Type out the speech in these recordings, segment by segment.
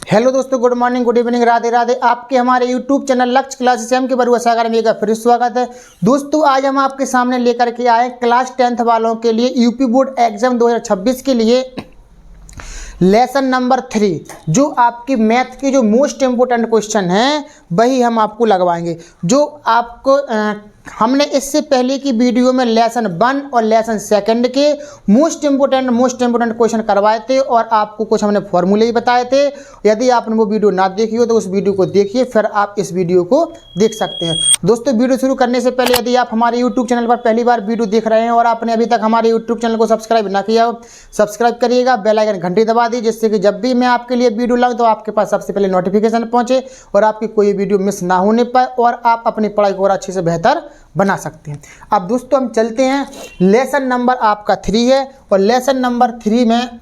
Hello दोस्तों, good morning, good evening, Radhe Radhe. आपके हमारे यूट्यूब चैनल लक्ष्य क्लासेस एम के बरुआ सागर में एक फिर स्वागत है। दोस्तों, आज हम आपके सामने लेकर के आए क्लास 10th वालों के लिए यूपी बोर्ड एग्जाम 2026 के लिए लेसन नंबर 3, जो आपकी मैथ की जो मोस्ट इम्पोर्टेंट क्वेश्चन है वही हम आपको लगवाएंगे। जो आपको हमने इससे पहले की वीडियो में लेसन 1 और लेसन 2 के मोस्ट इम्पोर्टेंट क्वेश्चन करवाए थे और आपको कुछ हमने फॉर्मूले ही बताए थे। यदि आपने वो वीडियो ना देखी हो तो उस वीडियो को देखिए, फिर आप इस वीडियो को देख सकते हैं। दोस्तों, वीडियो शुरू करने से पहले यदि आप हमारे यूट्यूब चैनल पर पहली बार वीडियो देख रहे हैं और आपने अभी तक हमारे यूट्यूब चैनल को सब्सक्राइब ना किया हो, सब्सक्राइब करिएगा, बेल आइकन घंटी दबा दी, जिससे कि जब भी मैं आपके लिए वीडियो लाऊं तो आपके पास सबसे पहले नोटिफिकेशन पहुंचे और आपकी कोई वीडियो मिस ना होने पाए और आप अपनी पढ़ाई को और अच्छे से बेहतर बना सकते हैं। अब दोस्तों, हम चलते हैं। लेसन नंबर आपका 3 है और लेसन नंबर 3 में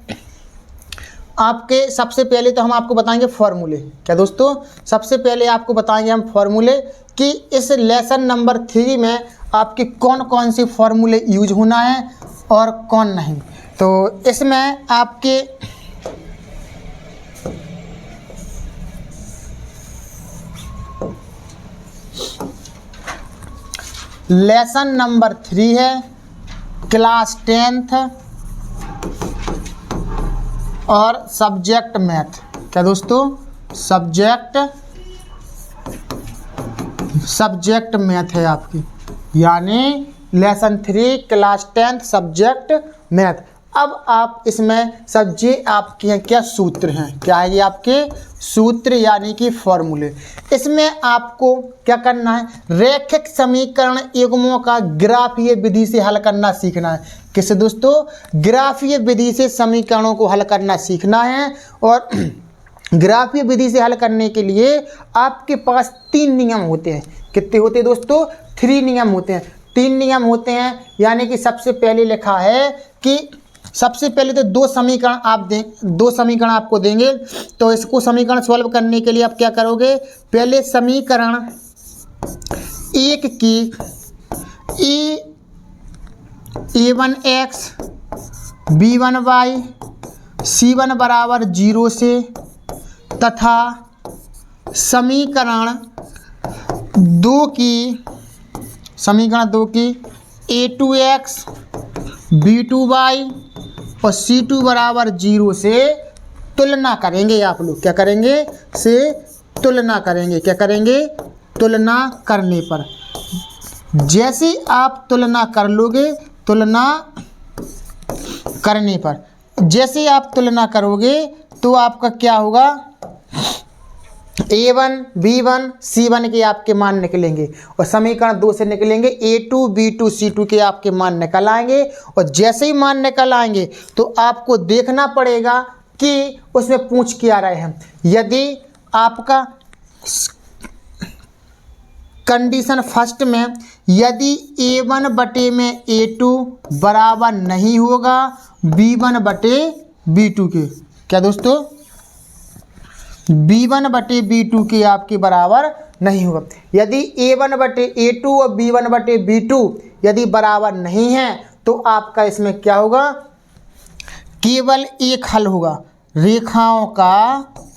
आपके सबसे पहले तो हम आपको बताएंगे फॉर्मूले। क्या दोस्तों, सबसे पहले आपको बताएंगे हम फॉर्मूले कि इस लेसन नंबर 3 में आपके कौन कौन से फॉर्मूले यूज होना है और कौन नहीं। तो इसमें आपके लेसन नंबर 3 है क्लास 10th और सब्जेक्ट मैथ। क्या दोस्तों, सब्जेक्ट मैथ है आपकी, यानी lesson 3 class 10th subject math. अब आप इसमें सब्जी आपके हैं क्या सूत्र हैं, क्या है ये आपके सूत्र यानी कि फॉर्मूले। इसमें आपको क्या करना है, रैखिक समीकरण युग्मों का ग्राफीय विधि से हल करना सीखना है। किससे दोस्तों, ग्राफीय विधि से समीकरणों को हल करना सीखना है। और ग्राफीय विधि से हल करने के लिए आपके पास 3 नियम होते हैं। कितने होते हैं दोस्तों, 3 नियम होते हैं। 3 नियम होते हैं, यानी कि सबसे पहले लिखा है कि सबसे पहले तो 2 समीकरण आपको देंगे। तो इसको समीकरण सॉल्व करने के लिए आप क्या करोगे, पहले समीकरण 1 की a1x b1y c1 बराबर 0 से तथा समीकरण 2 की a2x b2y और c2 बराबर 0 से तुलना करेंगे। आप लोग क्या करेंगे, से तुलना करेंगे। क्या करेंगे, तुलना करने पर जैसे आप तुलना कर लोगे, तुलना करने पर जैसे आप तुलना करोगे तो आपका क्या होगा, a1 b1 c1 के आपके मान निकलेंगे और समीकरण 2 से निकलेंगे a2 b2 c2 के आपके मान निकल आएंगे। और जैसे ही मान निकल आएंगे तो आपको देखना पड़ेगा कि उसमें पूछ क्या रहे हैं। यदि आपका कंडीशन फर्स्ट में यदि a1 बटे में a2 बराबर नहीं होगा b1 बटे b2 के, क्या दोस्तों, b1 बटे b2 के आपके बराबर नहीं होगा। यदि a1 बटे a2 और b1 बटे b2 यदि बराबर नहीं है तो आपका इसमें क्या होगा, केवल एक हल होगा। रेखाओं का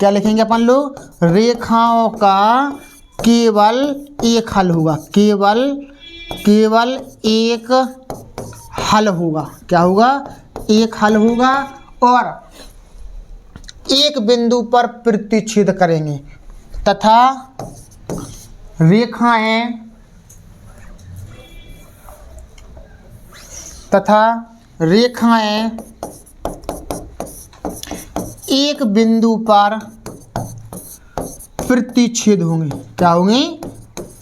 क्या लिखेंगे अपन लोग, रेखाओं का केवल एक हल होगा। केवल एक हल होगा। क्या होगा, एक हल होगा और एक बिंदु पर प्रतिच्छेद करेंगे तथा रेखाएं एक बिंदु पर प्रतिच्छेद होंगे। क्या होंगे,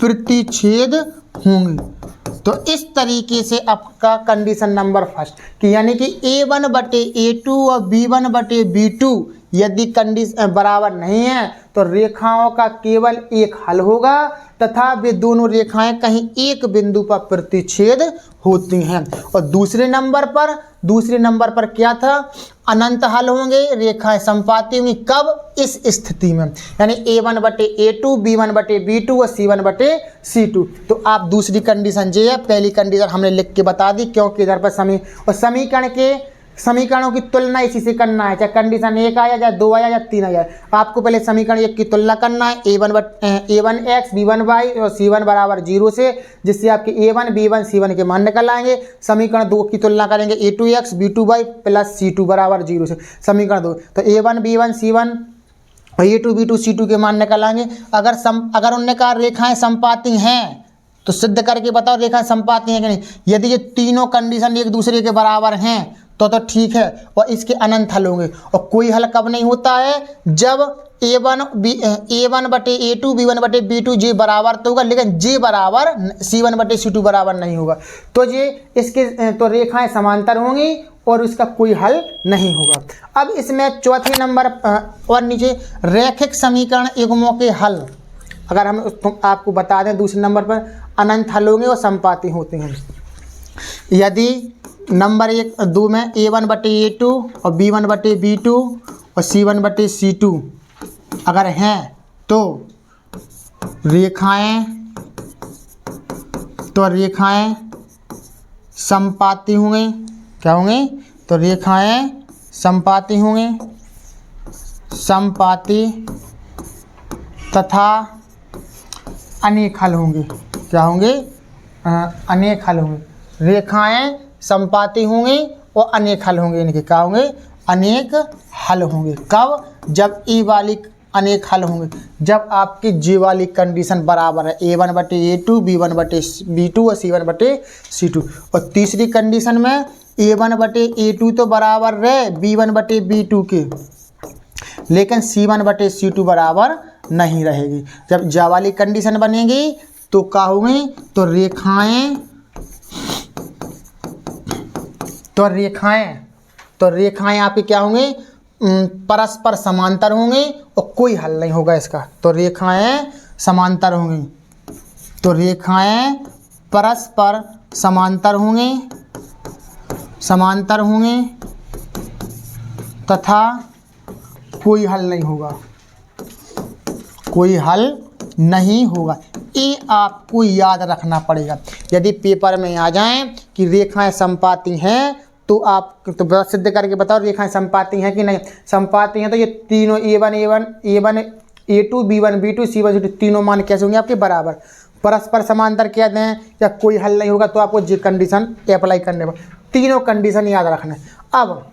प्रतिच्छेद होंगे। तो इस तरीके से आपका कंडीशन नंबर फर्स्ट कि यानी कि a1 बटे a2 और b1 बटे b2 यदि कंडीशन बराबर नहीं है तो रेखाओं का केवल एक हल होगा तथा वे दोनों रेखाएं कहीं एक बिंदु पर प्रतिच्छेद होती हैं। और दूसरे नंबर पर क्या था, अनंत हल होंगे, रेखाएं समपाती होंगी। कब, इस स्थिति में, यानी a1 बटे a2 b1 बटे b2 और c1 बटे c2। तो आप दूसरी कंडीशन ये है, पहली कंडीशन हमने लिख के बता दी क्योंकि इधर पर समीकरण के समीकरणों की तुलना इसी से करना है, चाहे कंडीशन 1 आया, चाहे 2 आया, या 3 आया। आपको पहले समीकरण 1 की तुलना करना है a1x b1y और c1 बराबर 0 से, जिससे आपके a1 b1 c1 के मान निकल आएंगे। समीकरण 2 की तुलना करेंगे a2x b2y प्लस c2 बराबर 0 से, समीकरण 2। तो a1 b1 c1 और a2 b2 c2 के मान निकल आएंगे। अगर उनने कहा रेखाएं समपाती हैं तो सिद्ध करके बताओ रेखाएं समपाती हैं कि नहीं। यदि ये तीनों कंडीशन एक दूसरे के बराबर हैं तो ठीक है, और इसके अनंत हल होंगे। और कोई हल कब नहीं होता है, जब a1 बटे a2 b1 बटे b2 जे बराबर तो होगा, लेकिन जे बराबर c1 बटे c2 बराबर नहीं होगा। तो ये इसके तो रेखाएं समांतर होंगी और इसका कोई हल नहीं होगा। अब इसमें चौथे नंबर और नीचे रैखिक समीकरण युग्मों के हल, अगर हम आपको बता दें दूसरे नंबर पर अनंत हल होंगे और समपाती होते हैं। यदि नंबर 2 में a1 बटे a2 और b1 बटे b2 और c1 बटे c2 अगर हैं तो रेखाएं समपाती होंगे। क्या होंगे, तो रेखाएं समपाती होंगे, समपाती तथा अनेक हल होंगे। क्या होंगे, अनेक हल होंगे। रेखाएं समपाती होंगी और अनेक हल होंगे। इनके क्या होंगे, अनेक हल होंगे। कब, जब ए वाली अनेक हल होंगे, जब आपकी जी वाली कंडीशन बराबर है, a1 बटे a2 b1 बटे b2 और c1 बटे c2। और तीसरी कंडीशन में a1 बटे a2 तो बराबर रहे b1 बटे b2 के, लेकिन c1 बटे c2 बराबर नहीं रहेगी। जब जा वाली कंडीशन बनेगी तो क्या होंगी, तो रेखाएं आपके क्या होंगे, परस्पर समांतर होंगे और कोई हल नहीं होगा इसका। तो रेखाएं समांतर होंगी, तो रेखाएं परस्पर समांतर होंगे तथा कोई हल नहीं होगा, कोई हल नहीं होगा। ये आपको याद रखना पड़ेगा। यदि पेपर में आ जाएं कि रेखाएं समपाती हैं तो आप तो सिद्ध करके बताओ रेखाएं समपाती हैं कि नहीं। समपाती हैं तो ये तीनों a1 a2 b1 b2 c1 c2 तीनों मान कैसे होंगे आपके बराबर। परस्पर समांतर क्या दें या कोई हल नहीं होगा, तो आपको जी कंडीशन अप्लाई करने पर तीनों कंडीशन याद रखना है। अब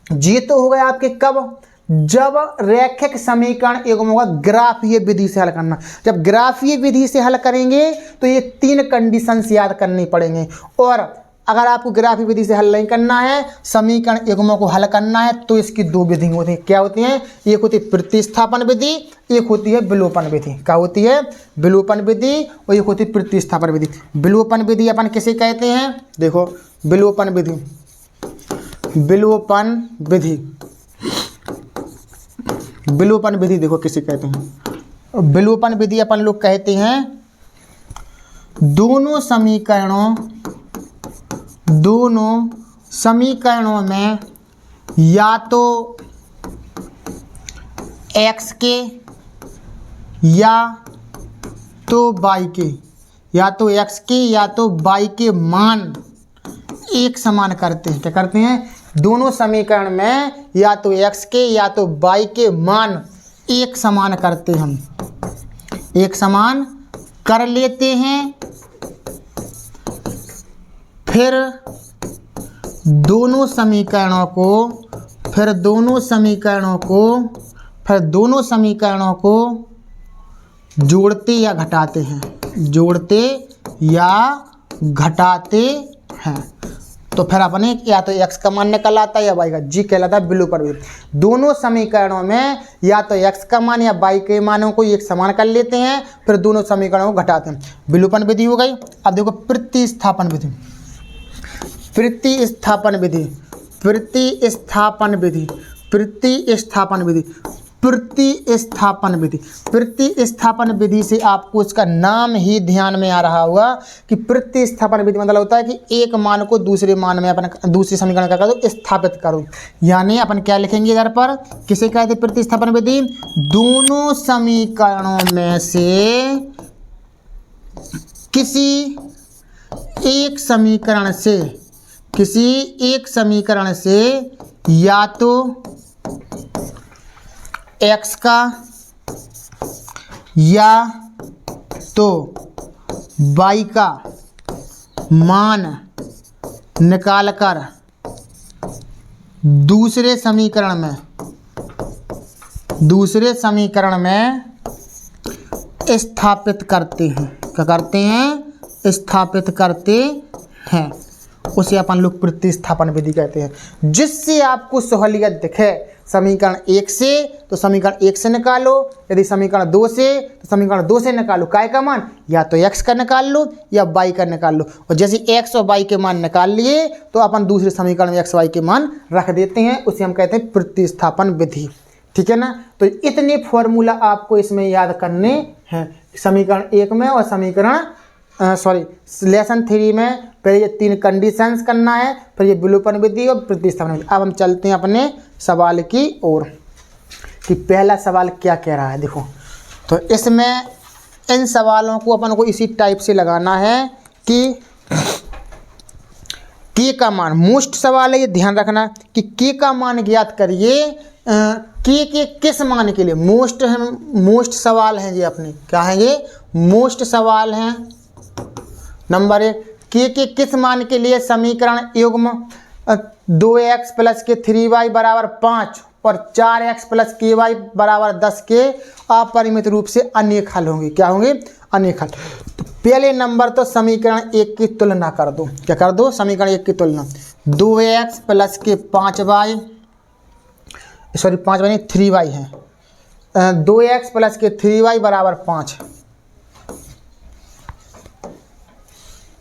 ये तो हो गया आपके कब, जब रैखिक समीकरण युग्मों का ग्राफीय विधि से हल करना। जब ग्राफीय विधि से हल करेंगे तो ये 3 कंडीशन याद करनी पड़ेंगे। और अगर आपको ग्राफीय विधि से हल नहीं करना है, समीकरण युग्मों को हल करना है, तो इसकी 2 विधि होती हैं। क्या होती हैं, एक होती है प्रतिस्थापन विधि, एक होती है विलोपन विधि। क्या होती है, विलोपन विधि और एक होती है प्रतिस्थापन विधि। विलोपन विधि अपन किसे कहते हैं, देखो विलोपन विधि देखो किसे कहते हैं। विलोपन विधि अपन लोग कहते हैं दोनों समीकरणों में या तो x के या तो y के, या तो x के या तो y के मान एक समान करते हैं। क्या करते हैं, दोनों समीकरण में या तो x के या तो y के मान एक समान करते हैं, हम एक समान कर लेते हैं। फिर दोनों समीकरणों को जोड़ते या घटाते हैं। तो फिर अपने या तो x का मान निकल आता है या y का, जी कहलाता है विलोपन विधि। दोनों समीकरणों में या तो x का मान या y के मानों को एक समान कर लेते हैं, फिर दोनों समीकरणों को घटाते हैं। विलोपन विधि हो गई। अब देखो प्रतिस्थापन विधि। प्रतिस्थापन विधि से आपको इसका नाम ही ध्यान में आ रहा होगा कि प्रतिस्थापन विधि मतलब होता है कि एक मान को दूसरे मान में अपन दूसरे समीकरण का कर दो, स्थापित करो। यानी अपन क्या लिखेंगे इधर पर, किसे कहते हैं प्रतिस्थापन विधि, दोनों समीकरणों में से किसी एक समीकरण से किसी एक समीकरण से या तो x का या तो y का मान निकालकर दूसरे समीकरण में स्थापित करते हैं। क्या करते हैं? स्थापित करते हैं। उसे अपन लोग प्रतिस्थापन विधि कहते हैं। जिससे आपको सहूलियत दिखे समीकरण 1 से तो समीकरण 1 से निकालो, यदि समीकरण 2 से तो समीकरण 2 से निकालो। काय का मान? या तो x का निकाल लो या y का निकाल लो। और जैसे x और y के मान निकाल लिए तो अपन दूसरे समीकरण में x y के मान रख देते हैं। उसे हम कहते हैं प्रतिस्थापन विधि। ठीक है ना। तो इतने फॉर्मूला आपको इसमें याद करने हैं समीकरण 1 में और लेसन 3 में। पहले ये 3 कंडीशंस करना है, फिर ये विलोपन विधि और प्रतिस्थापन विधि। अब हम चलते हैं अपने सवाल की ओर कि पहला सवाल क्या कह रहा है। देखो तो इसमें इन सवालों को अपन को इसी टाइप से लगाना है कि k का मान, मोस्ट सवाल है ये, ध्यान रखना कि k का मान ज्ञात करिए। k के किस मान के लिए? मोस्ट सवाल हैं ये अपने। क्या है ये? मोस्ट सवाल हैं। नंबर 1, k के किस मान के लिए समीकरण युग्म 2x प्लस के 3y बराबर 5 और 4x प्लस ky बराबर 10 के अपरिमित रूप से अनेक हल होंगे। क्या होंगे? अनेक हल। तो पहले नंबर तो समीकरण 1 की तुलना कर दो। क्या कर दो? समीकरण 1 की तुलना। 2x प्लस के 5y 3y है। 2x प्लस के 3y बराबर 5,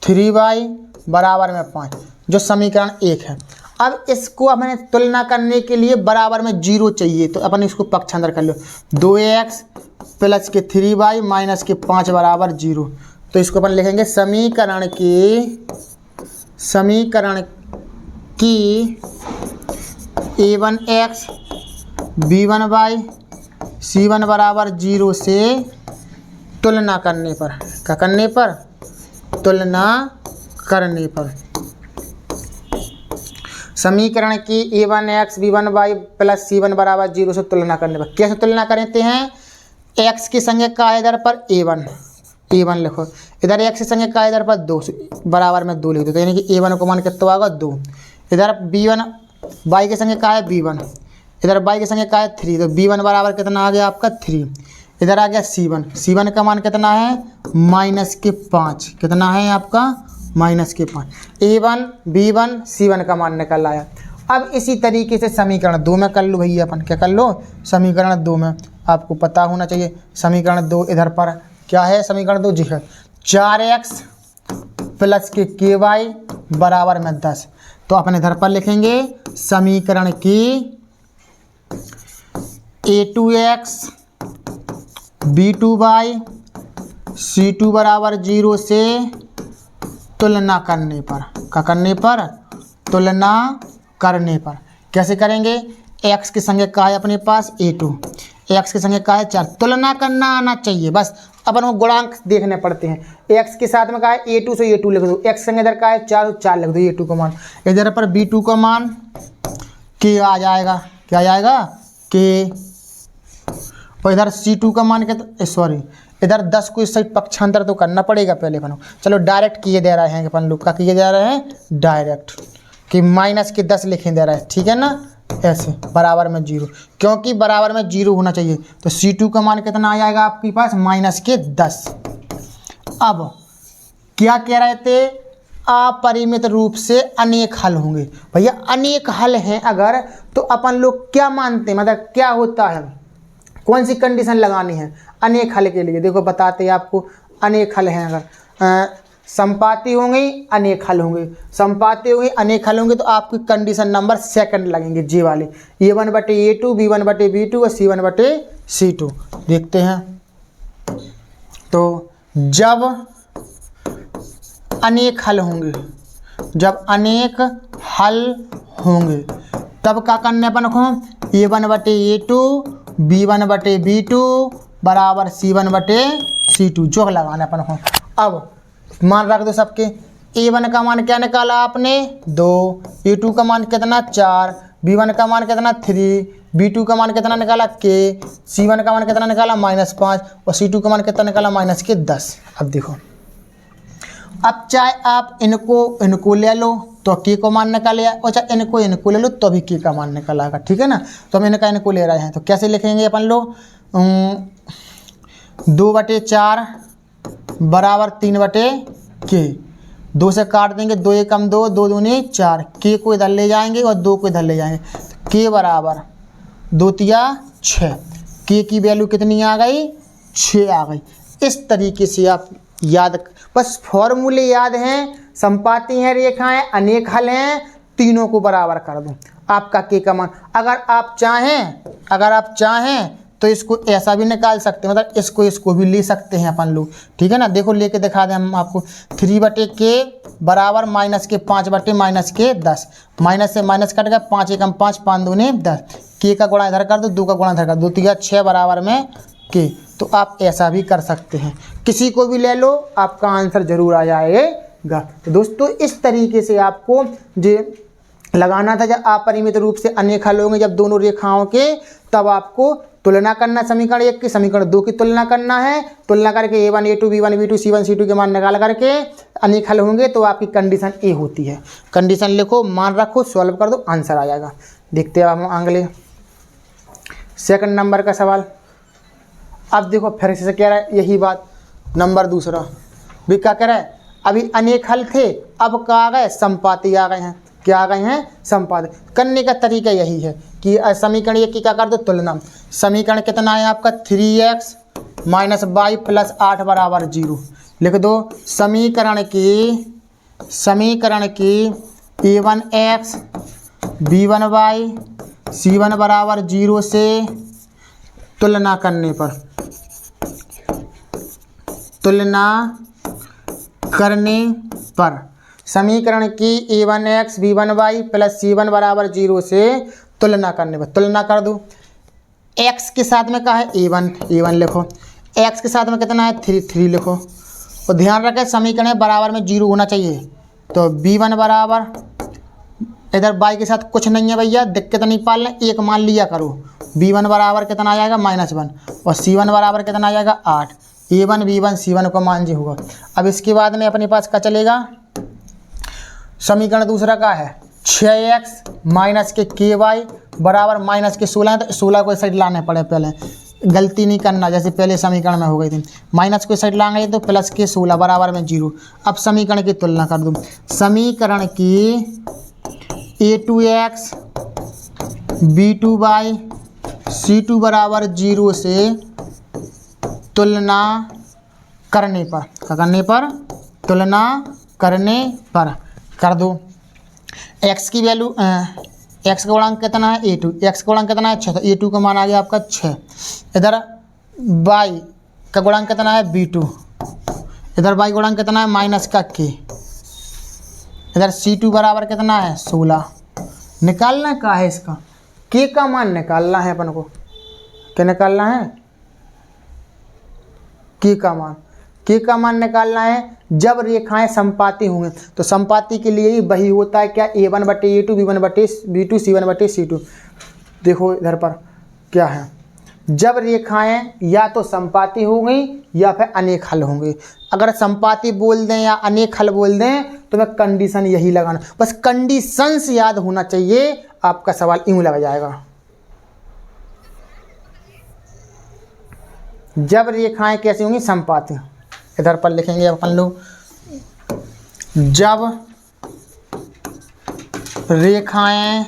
3y बराबर में 5 जो समीकरण 1 है। अब इसको अपने तुलना करने के लिए बराबर में 0 चाहिए, तो अपन इसको पक्षांतर कर लो। 2x प्लस के 3y माइनस के 5 बराबर 0। तो इसको अपन लिखेंगे समीकरण की a1x b1y c1 बराबर 0 से तुलना करने पर, क्या करने पर? तुलना करने पर। समीकरण की a1x b1y प्लस c1 बराबर 0 से तुलना करने पर। कैसे तुलना करते हैं? x की संज्ञा का इधर पर a1 लिखो, इधर x की संज्ञा का इधर पर 2 बराबर में 2 लिख दो। तो यानी कि a1 को मान कितना आएगा? 2। इधर b1 y की संज्ञा का है b1, इधर y की संज्ञा का है 3, तो b1 बराबर कितना आ गया आपका? 3। इधर आ गया c1 का मान कितना है? माइनस के 5। कितना है आपका? माइनस के 5। a1 b1 c1 का मान निकल आया। अब इसी तरीके से समीकरण 2 में कर लो भैया अपन। क्या कर लो? समीकरण 2 में आपको पता होना चाहिए। समीकरण 2 इधर पर क्या है? समीकरण 2 जी है 4x प्लस के ky बराबर में 10। तो अपन इधर पर लिखेंगे समीकरण की a2x b2y c2 बराबर 0 से तुलना करने पर। क्या करने पर? तुलना करने पर। कैसे करेंगे? x की संज्ञा का है अपने पास a2, x की संज्ञा का है 4। तुलना करना आना चाहिए, बस अपन को गुणांक देखने पड़ते हैं। x के साथ में का है a2 से a2 लिख दो, x संज्ञा इधर का है 4 लिख दो a2 का मान। इधर पर b2 का मान k आ जाएगा। क्या आ जाएगा? k। और इधर c2 का मान कितना? इधर 10 को इस साइड पक्षांतर तो करना पड़ेगा पहले अपन। चलो डायरेक्ट किए दे रहे हैं अपन लोग। का किए जा रहे हैं? डायरेक्ट कि माइनस के 10 लिखे दे रहा है। ठीक है ना। ऐसे बराबर में 0, क्योंकि बराबर में 0 होना चाहिए। तो c2 का मान कितना आ जाएगा आपके पास? माइनस के 10। अब क्या कह रहे थे? अपरिमित रूप से अनेक हल होंगे। भैया अनेक हल हैं अगर, तो अपन लोग क्या मानते हैं? मतलब क्या होता है? कौन सी कंडीशन लगानी है अनेक हल के लिए? देखो बताते हैं आपको। अनेक हल हैं अगर, संपाती होंगे अनेक हल होंगे, संपाती होंगे अनेक हल होंगे, तो आपकी कंडीशन नंबर 2 लगेंगे जी वाले। a1/a2 b1/b2 और c1/c2। देखते हैं। तो जब अनेक हल होंगे, तब क्या करने अपन को? a1/a2 b1/b2 बराबर c1/c2 जोड़ लगाना अपन को। अब मान रख दो सबके। A1 का मान क्या निकाला आपने 2, A2 का मान कितना 4, B1 का मान कितना 3, B2 का मान कितना निकाला K, C1 का मान कितना निकाला -5 और C2 का मान कितना निकाला -10। अब देखो, अब चाहे आप इनको ले लो तो K को मान निकाल लिया, और चाहे इनको ले लो तो भी K का मान निकल आएगा, ठीक है ना। तो हम इनको ले रहे हैं, तो कैसे लिखेंगे अपन लोग, 2/4 बराबर 3/K, 2 से काट देंगे, 2 एकम 2, 2 दूनी 4, K को इधर ले जाएंगे और 2 को इधर ले जाएंगे, K बराबर 2 तिया 6, K की वैल्यू कितनी आ गई 6 आ गई। इस तरीके से आप याद, बस फॉर्मूले याद हैं, संपाती हैं, रेखाएं, अनेक हल हैं, तीनों को बराबर कर दूं, आपका K का मान। अगर आप चाहें तो इसको ऐसा भी निकाल सकते हैं, मतलब इसको भी ले सकते हैं अपन लोग, ठीक है ना। देखो लेके दिखा दें हम आपको, 3/K बराबर -K 5/-10, माइनस से माइनस कट गया, 5 एकम 5, 5 दूनी 10, K का गुणा इधर कर दो, 2 का गुणा इधर कर दो, 2 तिया 6 बराबर में K। तो आप ऐसा भी कर सकते हैं, किसी को भी ले लो, आपका आंसर जरूर आ जाएगा। तो दोस्तों इस तरीके से आपको जो लगाना था, जब अपरिमित रूप से अनेक हल होंगे जब दोनों रेखाओं के, तब आपको तुलना करना, समीकरण 1 की समीकरण 2 की तुलना करना है, तुलना करके A1 A2 B1 B2 C1 C2 के मान निकाल करके अनेक हल होंगे तो आपकी कंडीशन A होती है। कंडीशन लिखो, मान रखो, सॉल्व कर दो, आंसर आ जाएगा। देखते हैं हम अगले सेकंड नंबर का सवाल। अब देखो फिर से कह रहा है यही बात, नंबर दूसरा भी क्या कह रहा है, अभी अनेक हल थे, अब क्या आ गए, संपाती आ गए हैं। क्या आ गए हैं, संपाती। करने का तरीका यही है कि समीकरण 1 की क्या कर दो, तुलना। समीकरण कितना है आपका, 3x - y + 8 बराबर 0 लिख दो। समीकरण की A1x B1y C1 बराबर 0 से तुलना करने पर समीकरण की A1x B1y + C1 बराबर 0 से तुलना करने पर, तुलना कर दो। x के साथ में क्या है, A1 लिखो, x के साथ में कितना है 3 लिखो, और ध्यान रखें समीकरण बराबर में 0 होना चाहिए। तो B1 बराबर, इधर y के साथ कुछ नहीं है भैया, दिक्कत नहीं पालना, एक मान लिया करो। B1 बराबर कितना आ जाएगा -1 और C1 बराबर कितना आ जाएगा 8। A1 B1 C1 को मान जी होगा। अब इसके बाद में अपने पास क्या चलेगा, समीकरण दूसरा का है 6x - ky बराबर -16, तो 16 को इस साइड लाने पड़े, पहले गलती नहीं करना जैसे पहले समीकरण में हो गई थी, माइनस को इस साइड लाएंगे तो +16 बराबर में 0। अब समीकरण की तुलना कर दूँ, समीकरण की A2x B2y C2 बराबर 0 से तुलना करने पर, तुलना करने पर कर दो। x की वैल्यू, x का गुणांक कितना है A2, x का गुणांक कितना है 6, तो A2 का मान आ गया आपका 6। इधर y का गुणांक कितना है B2, इधर y गुणांक कितना है -K, इधर C2 बराबर कितना है 16। निकालना क्या है, इसका K का मान निकालना है अपन को। क्या निकालना है, K का मान निकालना है। जब रेखाएं संपाती होंगे तो संपाती के लिए ही वही होता है क्या, A1/A2 B1/B2 C1/C2। देखो इधर पर क्या है, जब रेखाएं या तो संपाती होंगी या फिर अनेक हल होंगे। अगर संपाती बोल दें या अनेक हल बोल दें तो मैं कंडीशन यही लगाना, बस कंडीशंस याद होना चाहिए, आपका सवाल यूं लग जाएगा। जब रेखाएं कैसी होंगी, संपाती। इधर पर लिखेंगे अपन लोग, जब रेखाएं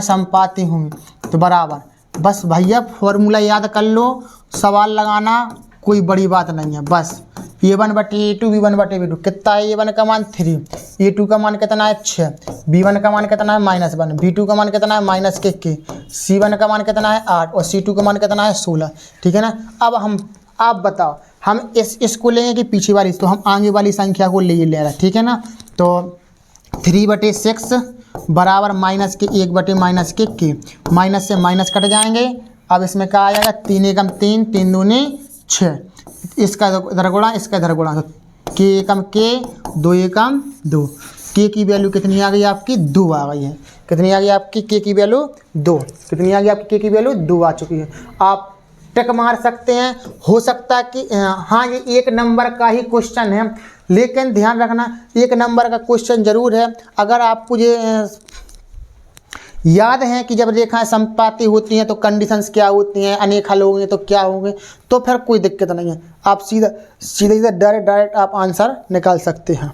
संपाती होंगी, तो बराबर, बस भैया फॉर्मूला याद कर लो, सवाल लगाना कोई बड़ी बात नहीं है। बस A1/A2 B1/B2 कितना है, A1 का मान 3, A2 का मान कितना है 6, B1 का मान कितना है -1, B2 का मान कितना है -K, C1 का मान कितना है 8 और C2 का मान कितना है 16। ठीक है ना। अब आप बताओ, हम इसको लेंगे कि पीछे वाली, तो हम आगे वाली संख्या को ले रहे हैं, ठीक है ना। तो 3/6 बराबर -K 1/-K, माइनस से माइनस कट जाएंगे। अब इसमें क्या आ जाएगा, 3 एकम 3, 3 दूनी 6, इसका इधर गुणा, इसका इधर गुणा, तो के एकम के, 2 एकम 2, के की वैल्यू कितनी आ गई आपकी 2 आ गई है। कितनी आ गई आपकी के की वैल्यू 2, कितनी आ गई आपकी के की वैल्यू 2 आ चुकी है। आप टिक मार सकते हैं। हो सकता है कि हाँ ये 1 नंबर का ही क्वेश्चन है, लेकिन ध्यान रखना 1 नंबर का क्वेश्चन जरूर है। अगर आपको ये याद है कि जब रेखाएं समपाती होती हैं तो कंडीशंस क्या होती हैं, अनेक हल होंगे तो क्या होंगे, तो फिर कोई दिक्कत नहीं है, आप सीधे डायरेक्ट आप आंसर निकाल सकते हैं।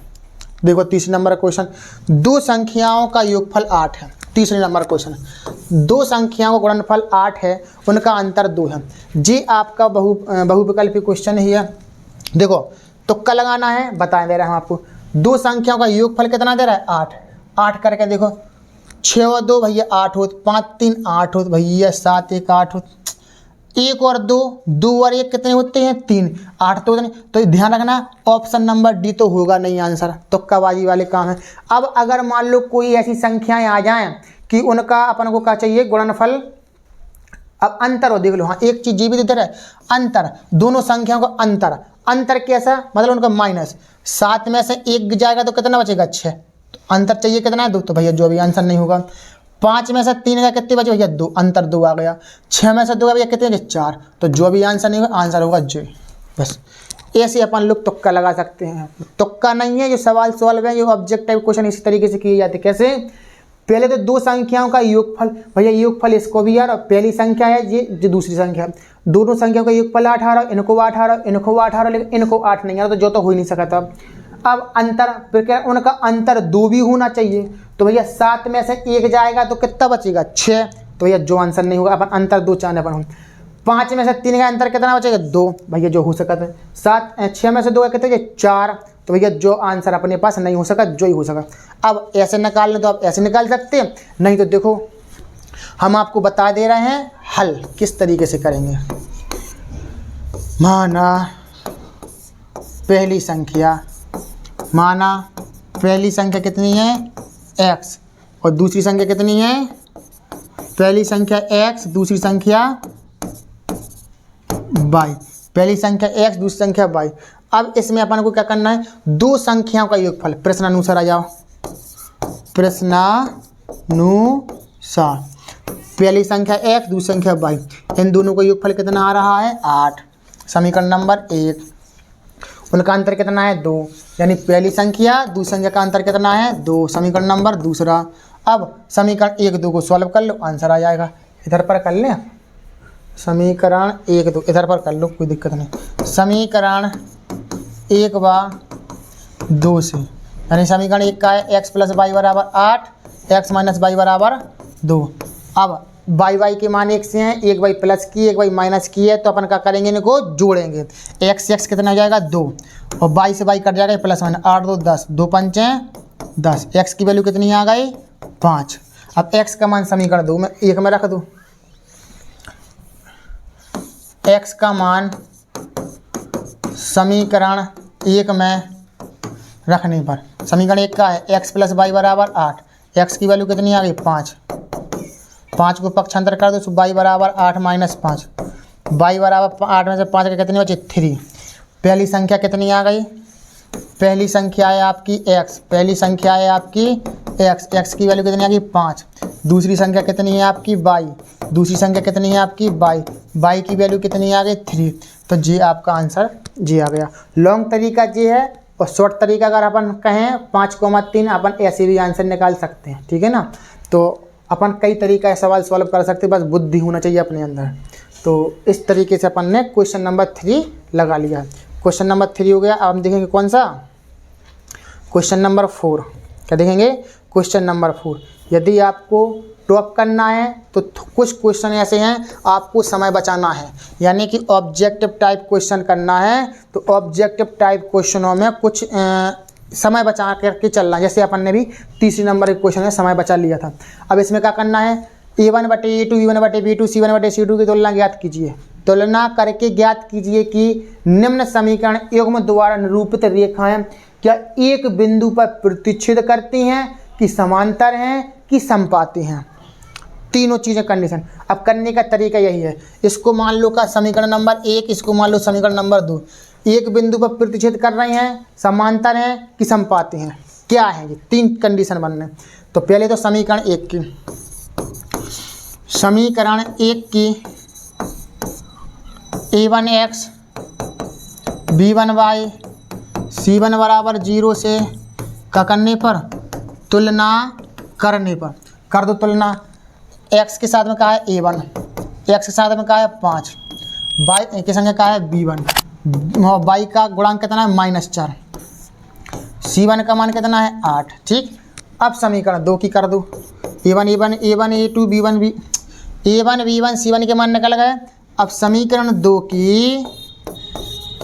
देखो तीसरे नंबर का क्वेश्चन, 2 संख्याओं का योगफल 8 है। तीसरे नंबर क्वेश्चन, 2 संख्याओं का गुणनफल 8 है, उनका अंतर 2 है। जी आपका बहुविकल्पी क्वेश्चन ही है। देखो तुक्का लगाना है, बता दे रहे हैं हम आपको। 2 संख्याओं का योगफल कितना दे रहा है 8, 8 करके देखो, 6 और 2 भैया 8 होत, 5 3 8 होत भैया, 7 1 8 होत, 1 और 2, 2 और 1 कितने होते हैं 3, 8 तो नहीं। तो ध्यान रखना ऑप्शन नंबर डी तो होगा नहीं आंसर, तुक्काबाजी वाले काम है। अब अगर मान लो कोई ऐसी संख्याएं आ जाएं कि उनका अपन को क्या चाहिए गुणनफल, अब अंतर हो देख लो। हाँ एक चीज ये भी इधर है, अंतर, दोनों संख्याओं का अंतर, अंतर कैसा मतलब उनका माइनस, 7 में से 1 जाएगा तो कितना बचेगा 6, तो अंतर चाहिए कितना है 2, तो भैया जो भी आंसर नहीं होगा। 5 में से 3 का कितने बचे भैया 2, अंतर 2 आ गया। 6 में से 2 का भैया कितने 4, तो जो भी आंसर नहीं होगा आंसर होगा जे। बस ऐसे अपन लोग तुक्का लगा सकते हैं। तुक्का नहीं है, जो सवाल सॉल्व है, जो ऑब्जेक्टिव क्वेश्चन इसी तरीके से किए जाते। कैसे, पहले तो 2 संख्याओं का योगफल, भैया योगफल इसको भी यार, पहली संख्या है ये जो दूसरी संख्या है, दोनों संख्याओं का योगफल 18, इनको 18, इनको 18, लेकिन इनको 8 नहीं आ रहा, तो जो तो हो ही नहीं सका था। अब अंतर, फिर क्या उनका अंतर 2 भी होना चाहिए, तो भैया 7 में से 1 जाएगा तो कितना बचेगा 6, तो भैया जो आंसर नहीं होगा अपन अंतर 2 चाहने पर। 5 में से 3 का अंतर कितना बचेगा 2, भैया जो हो सका था। 6 में से 2 का कितने 4, तो भैया जो आंसर अपने पास नहीं हो सका जो ही हो सका। अब ऐसे निकाल लें तो आप ऐसे निकाल सकते हैं, नहीं तो देखो हम आपको बता दे रहे हैं हल किस तरीके से करेंगे। माना पहली संख्या कितनी है x, और दूसरी संख्या कितनी है, पहली संख्या x, दूसरी संख्या y, पहली संख्या x, दूसरी संख्या y। अब इसमें अपन को क्या करना है, 2 संख्याओं का योगफल, प्रश्नानुसार आ जाओ, प्रश्नानुसार, पहली संख्या x, दूसरी संख्या y, इन दोनों का योगफल कितना आ रहा है 8। समीकरण नंबर 1, उनका अंतर कितना है 2, यानी पहली संख्या दूसरी संख्या का अंतर कितना है 2। समीकरण नंबर दूसरा, अब समीकरण 1 2 को सॉल्व कर लो, आंसर आ जाएगा। इधर पर कर लें, समीकरण 1 2 इधर पर कर लो, कोई दिक्कत नहीं। समीकरण 1 व 2 से, यानी समीकरण 1 का है x + y = 8, x - y = 2। अब y के मान 1 से हैं, 1y प्लस की 1y माइनस की है, तो अपन क्या करेंगे, इनको जोड़ेंगे। x कितना हो जाएगा 2, और y से y कट जाएगा प्लस 1, 8 2 10, 2 5 10, x की वैल्यू कितनी आ गई 5। अब x का मान समीकरण 2 में 1 में रख दूँ, x का मान समीकरण 1 में रखने पर, समीकरण 1 का है x + y = 8, x की वैल्यू कितनी आ गई 5, 5 को पक्षांतर कर दो, y = 8 - 5, y = 8 में से 5 के कितने बचे 3। पहली संख्या कितनी आ गई, पहली संख्या है आपकी x, पहली संख्या है आपकी x, x की वैल्यू कितनी आ गई 5। दूसरी संख्या कितनी है आपकी y, दूसरी संख्या कितनी है आपकी y, y की वैल्यू कितनी आ गई 3। तो जी आपका आंसर जी आ गया। लॉन्ग तरीका जी है, और शॉर्ट तरीका अगर अपन कहें 5,3 अपन ऐसे भी आंसर निकाल सकते हैं, ठीक है ना। तो अपन कई तरीका सवाल सॉल्व कर सकते हैं, बस बुद्धि होना चाहिए अपने अंदर। तो इस तरीके से अपन ने क्वेश्चन नंबर 3 लगा लिया। क्वेश्चन नंबर 3 हो गया। अब हम देखेंगे कौन सा, क्वेश्चन नंबर 4। क्या देखेंगे, क्वेश्चन नंबर 4। यदि आपको टॉप करना है तो कुछ क्वेश्चन ऐसे हैं आपको समय बचाना है, यानी कि ऑब्जेक्टिव टाइप क्वेश्चन करना है, तो ऑब्जेक्टिव टाइप क्वेश्चनों में कुछ समय बचा करके चलना है। जैसे अपन ने भी तीसरे नंबर के क्वेश्चन में समय बचा लिया था। अब इसमें क्या करना है, a1/a2, b1/b2, c1/c2 की तुलना ज्ञात कीजिए। तुलना करके ज्ञात कीजिए कि निम्न समीकरण युग्म द्वारा निरूपित रेखाएं क्या एक बिंदु पर प्रतिच्छेद करती हैं, कि समांतर हैं, कि समपाती हैं। तीनों चीज़ें कंडीशन। अब करने का तरीका यही है, इसको मान लो का समीकरण नंबर 1, इसको मान लो समीकरण नंबर 2। एक बिंदु पर प्रतिच्छेद कर रहे हैं, समांतर हैं कि समपाती हैं, क्या है ये 3 कंडीशन बन रहे हैं। तो पहले तो समीकरण 1 की, समीकरण 1 की a1x b1y c1 बराबर 0 से क्या करने पर, तुलना करने पर कर दो तुलना। x के साथ में क्या है a1, x के साथ में क्या है 5, y के संग क्या है b1, y का गुणांक कितना है -4, c1 का मान कितना है 8। ठीक, अब समीकरण 2 की कर दो, a1 a2 a1 b1 c1 के मान निकल गए। अब समीकरण 2 की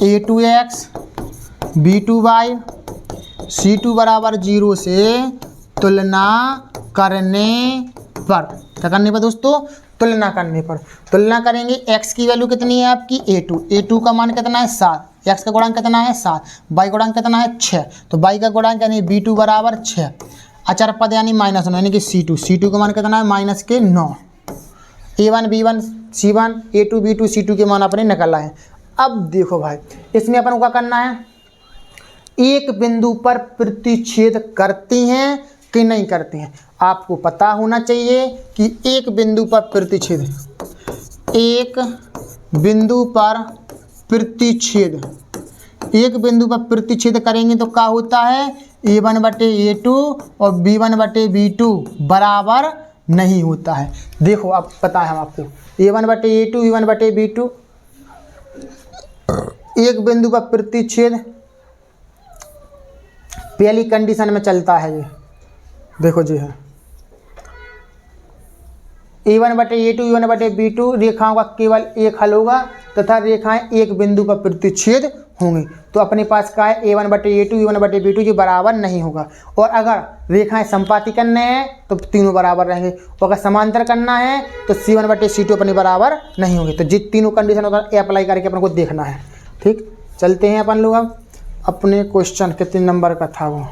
a2x b2y c2 बराबर 0 से तुलना करने पर, क्या करने पर दोस्तों, तुलना करने पर। तुलना करेंगे, x की वैल्यू कितनी है आपकी a2 का मान कितना है 7, x का गुणांक कितना है 7, y गुणांक कितना है 6, तो y का गुणांक यानी b2 बराबर 6, अचर पद यानी -9 यानी कि c2 का मान कितना है -9। a1 b1 c1 a2 b2 c2 के मान अपने निकल आए। अब देखो भाई, इसमें अपन को क्या करना है, एक बिंदु पर प्रतिच्छेद करती हैं कि नहीं करती हैं। आपको पता होना चाहिए कि एक बिंदु पर प्रतिच्छेद, एक बिंदु पर प्रतिच्छेद, एक बिंदु पर प्रतिच्छेद करेंगे तो क्या होता है, a1 बटे a2 और b1 बटे b2 बराबर नहीं होता है। देखो अब पता है हम आपको, a1 बटे a2 b1 बटे b2, एक बिंदु पर प्रतिच्छेद पहली कंडीशन में चलता है ये, देखो जी है a1 बटे a2 b1 बटे b2 रेखाओं का केवल एक हल होगा तथा रेखाएं एक बिंदु पर प्रतिच्छेद होंगी। तो अपने पास क्या है, a1 बटे a2 b1 बटे b2 जो बराबर नहीं होगा। और अगर रेखाएं समपाती करने हैं तो तीनों बराबर रहेंगे, और अगर समांतर करना है तो c1 बटे c2 अपने बराबर नहीं होंगे। तो जिन तीनों कंडीशन होगा अप्लाई करके अपन को देखना है। ठीक, चलते हैं अपन लोग अब अपने क्वेश्चन, कितने नंबर का था वो,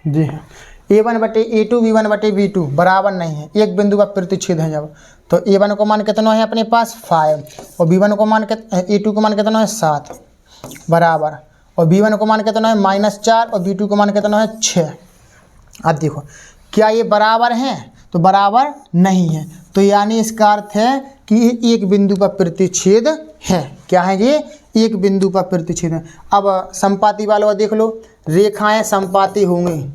जी हाँ, a1 बटे a2 b1 बटे b2 बराबर नहीं है, एक बिंदु पर प्रतिच्छेद है जब, तो a1 को मान कितना है अपने पास 5 और b1 को मान a2 को मान कितना है 7 बराबर, और b1 को मान कितना है -4 और b2 को मान कितना है 6। अब देखो क्या ये बराबर हैं, तो बराबर नहीं है, तो यानी इसका अर्थ है कि ये एक बिंदु पर प्रतिच्छेद है। क्या है ये, एक बिंदु पर प्रतिच्छेद है। अब समपाती वालों देख लो, रेखाएं समपाती होंगी,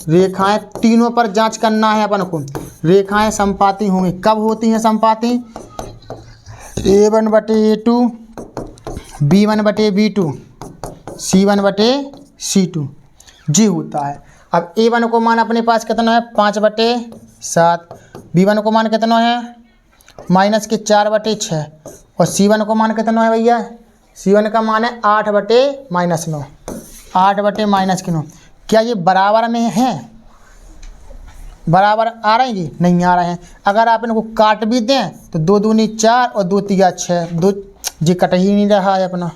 रेखाएं तीनों पर जांच करना है अपन को, रेखाएं समपाती होंगी। कब होती हैं समपाती, a1 बटे a2 b1 बटे b2 c1 बटे c2 जी होता है। अब a1 को मान अपने पास कितना है 5/7, b1 को मान कितना है -4/6 और c1 को मान कितना है भैया, c1 का मान है 8/-9, 8/-9। क्या ये बराबर में है, बराबर आ रहे हैं, नहीं आ रहे हैं। अगर आप इनको काट भी दें तो 2 दूनी 4 और 2 तिया 6, दो जी कट ही नहीं रहा है अपना।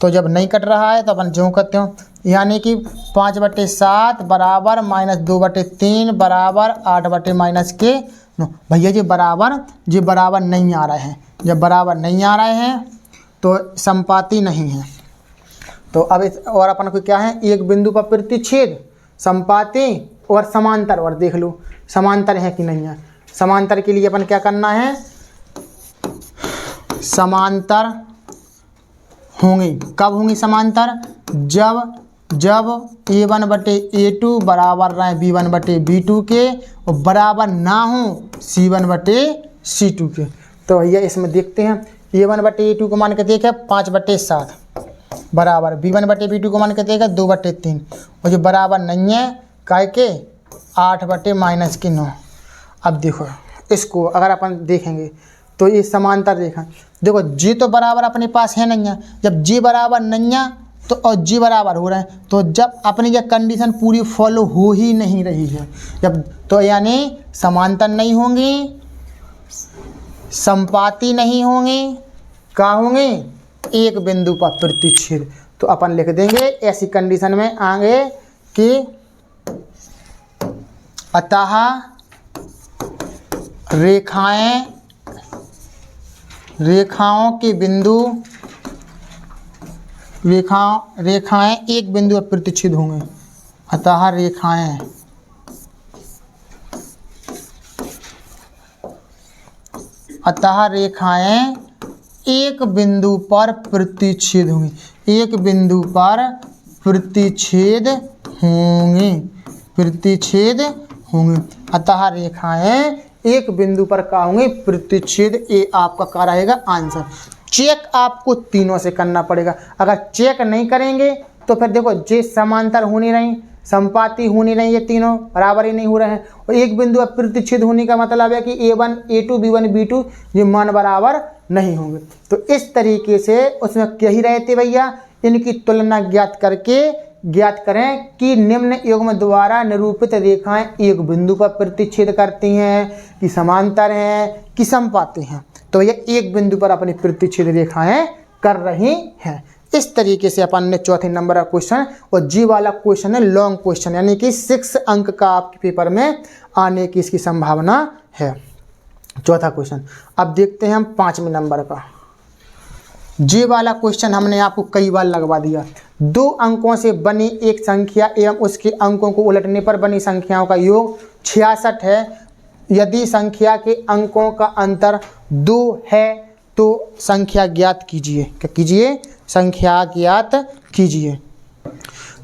तो जब नहीं कट रहा है तो अपन जो करते हो, यानी कि 5/7 बराबर -2/3 बराबर 8/-9। भैया जी बराबर नहीं आ रहे हैं, जब बराबर नहीं आ रहे हैं तो समपाती नहीं है। तो अब और अपन को क्या है, एक बिंदु पर प्रतिच्छेद, समपाती और समांतर, और देख लो समांतर है कि नहीं है। समांतर के लिए अपन क्या करना है, समांतर होंगी। कब होंगी समांतर, जब a1 बटे a2 बराबर रहे b1 बटे b2 के और बराबर ना हो c1 बटे c2 के। तो भैया इसमें देखते हैं, a1 बटे a2 को मान के देखे 5/7 बराबर, b1 बटे b2 को मान के देगा 2/3 और जो बराबर नहीं है काय के 8/-9। अब देखो इसको अगर अपन देखेंगे तो ये समांतर रेखा, देखो जी तो बराबर अपने पास है नहीं है, जब जी बराबर नहीं है तो और जी बराबर हो रहे हैं, तो जब अपनी यह कंडीशन पूरी फॉलो हो ही नहीं रही है, जब तो यानी समांतर नहीं होंगी, संपाती नहीं होंगे, क्या होंगे, एक बिंदु पर प्रतिच्छेद। तो अपन लिख देंगे ऐसी कंडीशन में आगे कि अतः रेखाओं के बिंदु रेखाएं एक बिंदु पर प्रतिच्छेद होंगे। अतः रेखाएं एक बिंदु पर प्रतिच्छेद होंगे, एक बिंदु पर प्रतिच्छेद होंगे। अतः रेखाएं एक बिंदु पर क्या होंगे, प्रतिच्छेद। ये आपका क्या रहेगा आंसर। चेक आपको तीनों से करना पड़ेगा। अगर चेक नहीं करेंगे तो फिर देखो जे समांतर हो नहीं रही, संपाती हो नहीं रही, ये तीनों बराबर ही नहीं हो रहे हैं। और एक बिंदु पर प्रतिच्छेद होने का मतलब है कि A1 A2 B1 B2 ये मान बराबर नहीं होंगे। तो इस तरीके से उसमें क्या ही रहते भैया, इनकी तुलना ज्ञात करें कि निम्न युग्म द्वारा निरूपित रेखाएं एक बिंदु पर प्रतिच्छेद करती हैं, कि समांतर हैं, कि समपाती हैं। तो ये एक बिंदु पर अपनी प्रतिच्छेद रेखाएं कर रही हैं। इस तरीके से अपन ने चौथे नंबर का क्वेश्चन, और जी वाला क्वेश्चन है लॉन्ग क्वेश्चन, यानी कि 6 अंक का आपके पेपर में आने की इसकी संभावना है, चौथा क्वेश्चन। अब देखते हैं हम 5वें नंबर का। जी वाला क्वेश्चन हमने आपको कई बार लगवा दिया। 2 अंकों से बनी एक संख्या एवं उसके अंकों को उलटने पर बनी संख्याओं का योग 66 है। यदि संख्या के अंकों का अंतर 2 है तो संख्या ज्ञात कीजिए। क्या कीजिए, संख्या ज्ञात कीजिए।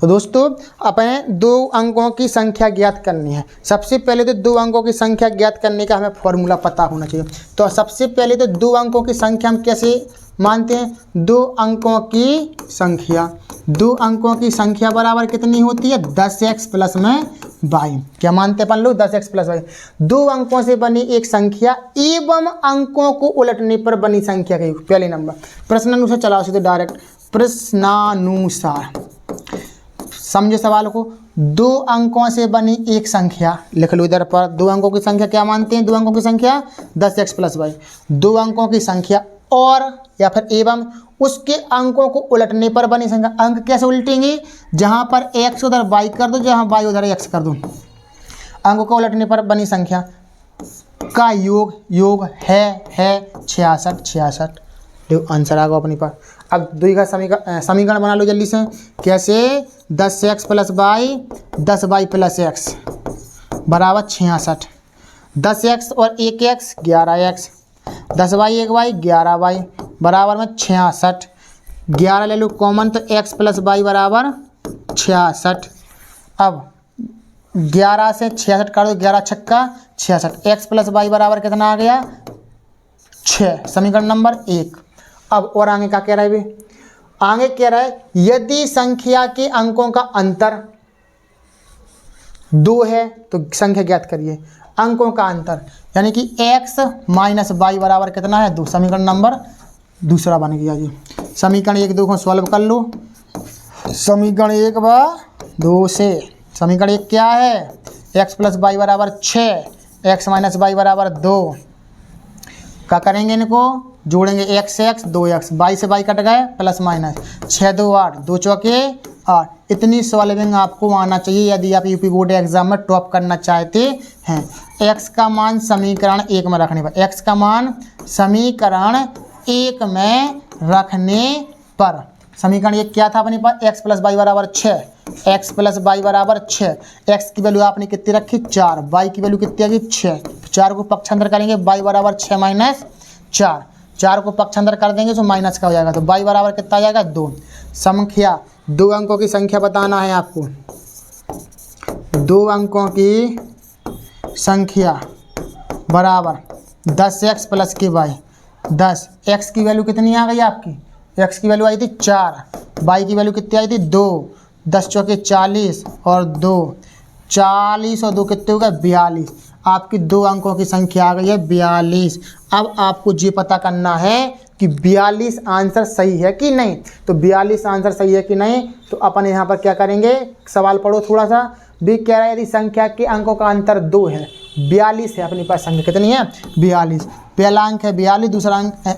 तो दोस्तों अपने 2 अंकों की संख्या ज्ञात करनी है। सबसे पहले तो 2 अंकों की संख्या ज्ञात करने का हमें फॉर्मूला पता होना चाहिए। तो सबसे पहले तो 2 अंकों की संख्या हम कैसे मानते हैं, 2 अंकों की संख्या बराबर कितनी होती है, 10x प्लस में y। क्या मानते हैं अपन लोग, 10x प्लस y। 2 अंकों से बनी एक संख्या एवं अंकों को उलटने पर बनी संख्या के पहले नंबर। प्रश्नानुसार चलाओ सीधे डायरेक्ट, प्रश्नानुसार समझे सवाल को। 2 अंकों से बनी एक संख्या लिख लो इधर पर। 2 अंकों की संख्या क्या मानते हैं, 2 अंकों की संख्या 10x प्लस y। 2 अंकों की संख्या और या फिर एवं उसके अंकों को उलटने पर बनी संख्या। अंक कैसे उल्टेंगे, जहां पर x उधर y कर दो, जहां y उधर x कर दो। अंकों को उलटने पर बनी संख्या का योग है 66। देखो आंसर आ गया अपने पास। अब द्विघात समीकरण बना लो जल्दी से। कैसे, 10x plus y 10y plus x बराबर 66। 10x और 1x 11x, 10y 1y 11y बराबर में 66। 11 ले लो कॉमन तो x प्लस y बराबर 66। अब 11 से 66 कर दो, 11 छक्का 66। x प्लस y बराबर कितना आ गया, 6। समीकरण नंबर 1। अब और आगे क्या कह रहा है भाई, आगे कह रहा है यदि संख्या के अंकों का अंतर 2 है तो संख्या ज्ञात करिए। अंकों का अंतर यानी कि x माइनस वाई बराबर कितना है, 2। समीकरण नंबर 2 बन गया जी। समीकरण 1 2 को सॉल्व कर लो। समीकरण 1 व 2 से समीकरण 1 क्या है, x प्लस वाई बराबर 6, x माइनस वाई बराबर 2। क्या करेंगे, इनको जोड़ेंगे, x से x 2x, y से y कट गए प्लस माइनस 6 2 8, 2 चौके 8। इतनी सॉल्विंग आपको आना चाहिए यदि आप यूपी बोर्ड एग्जाम में टॉप करना चाहते हैं। x का मान समीकरण 1 में रखने पर, x का मान समीकरण 1 में रखने पर, समीकरण 1 क्या था अपने पास, x प्लस वाई बराबर 6, x प्लस वाई बराबर 6। x की वैल्यू आपने कितनी रखी, 4, y की वैल्यू कितनी आएगी 6। 4 को पक्षांतर करेंगे, y बराबर 6 माइनस 4, 4 को पक्षांतर कर देंगे तो माइनस का हो जाएगा, तो y बराबर कितना आ जाएगा 2। संख्या 2 अंकों की संख्या बताना है आपको। 2 अंकों की संख्या बराबर 10x प्लस के y। 10, x की वैल्यू कितनी आ गई आपकी, x की वैल्यू आई थी 4, y की वैल्यू कितनी आई थी 2। 10 चौके 40 और 2, 40 और 2 कितने हो गए 42। आपकी 2 अंकों की संख्या आ गई है 42। अब आपको ये पता करना है कि 42 आंसर सही है कि नहीं। तो 42 आंसर सही है कि नहीं, तो अपन यहाँ पर क्या करेंगे, सवाल पढ़ो थोड़ा सा। भी कह रहा है यदि संख्या के अंकों का अंतर 2 है, 42 है अपने पास, संख्या कितनी है 42। पहला अंक है 42, दूसरा अंक है,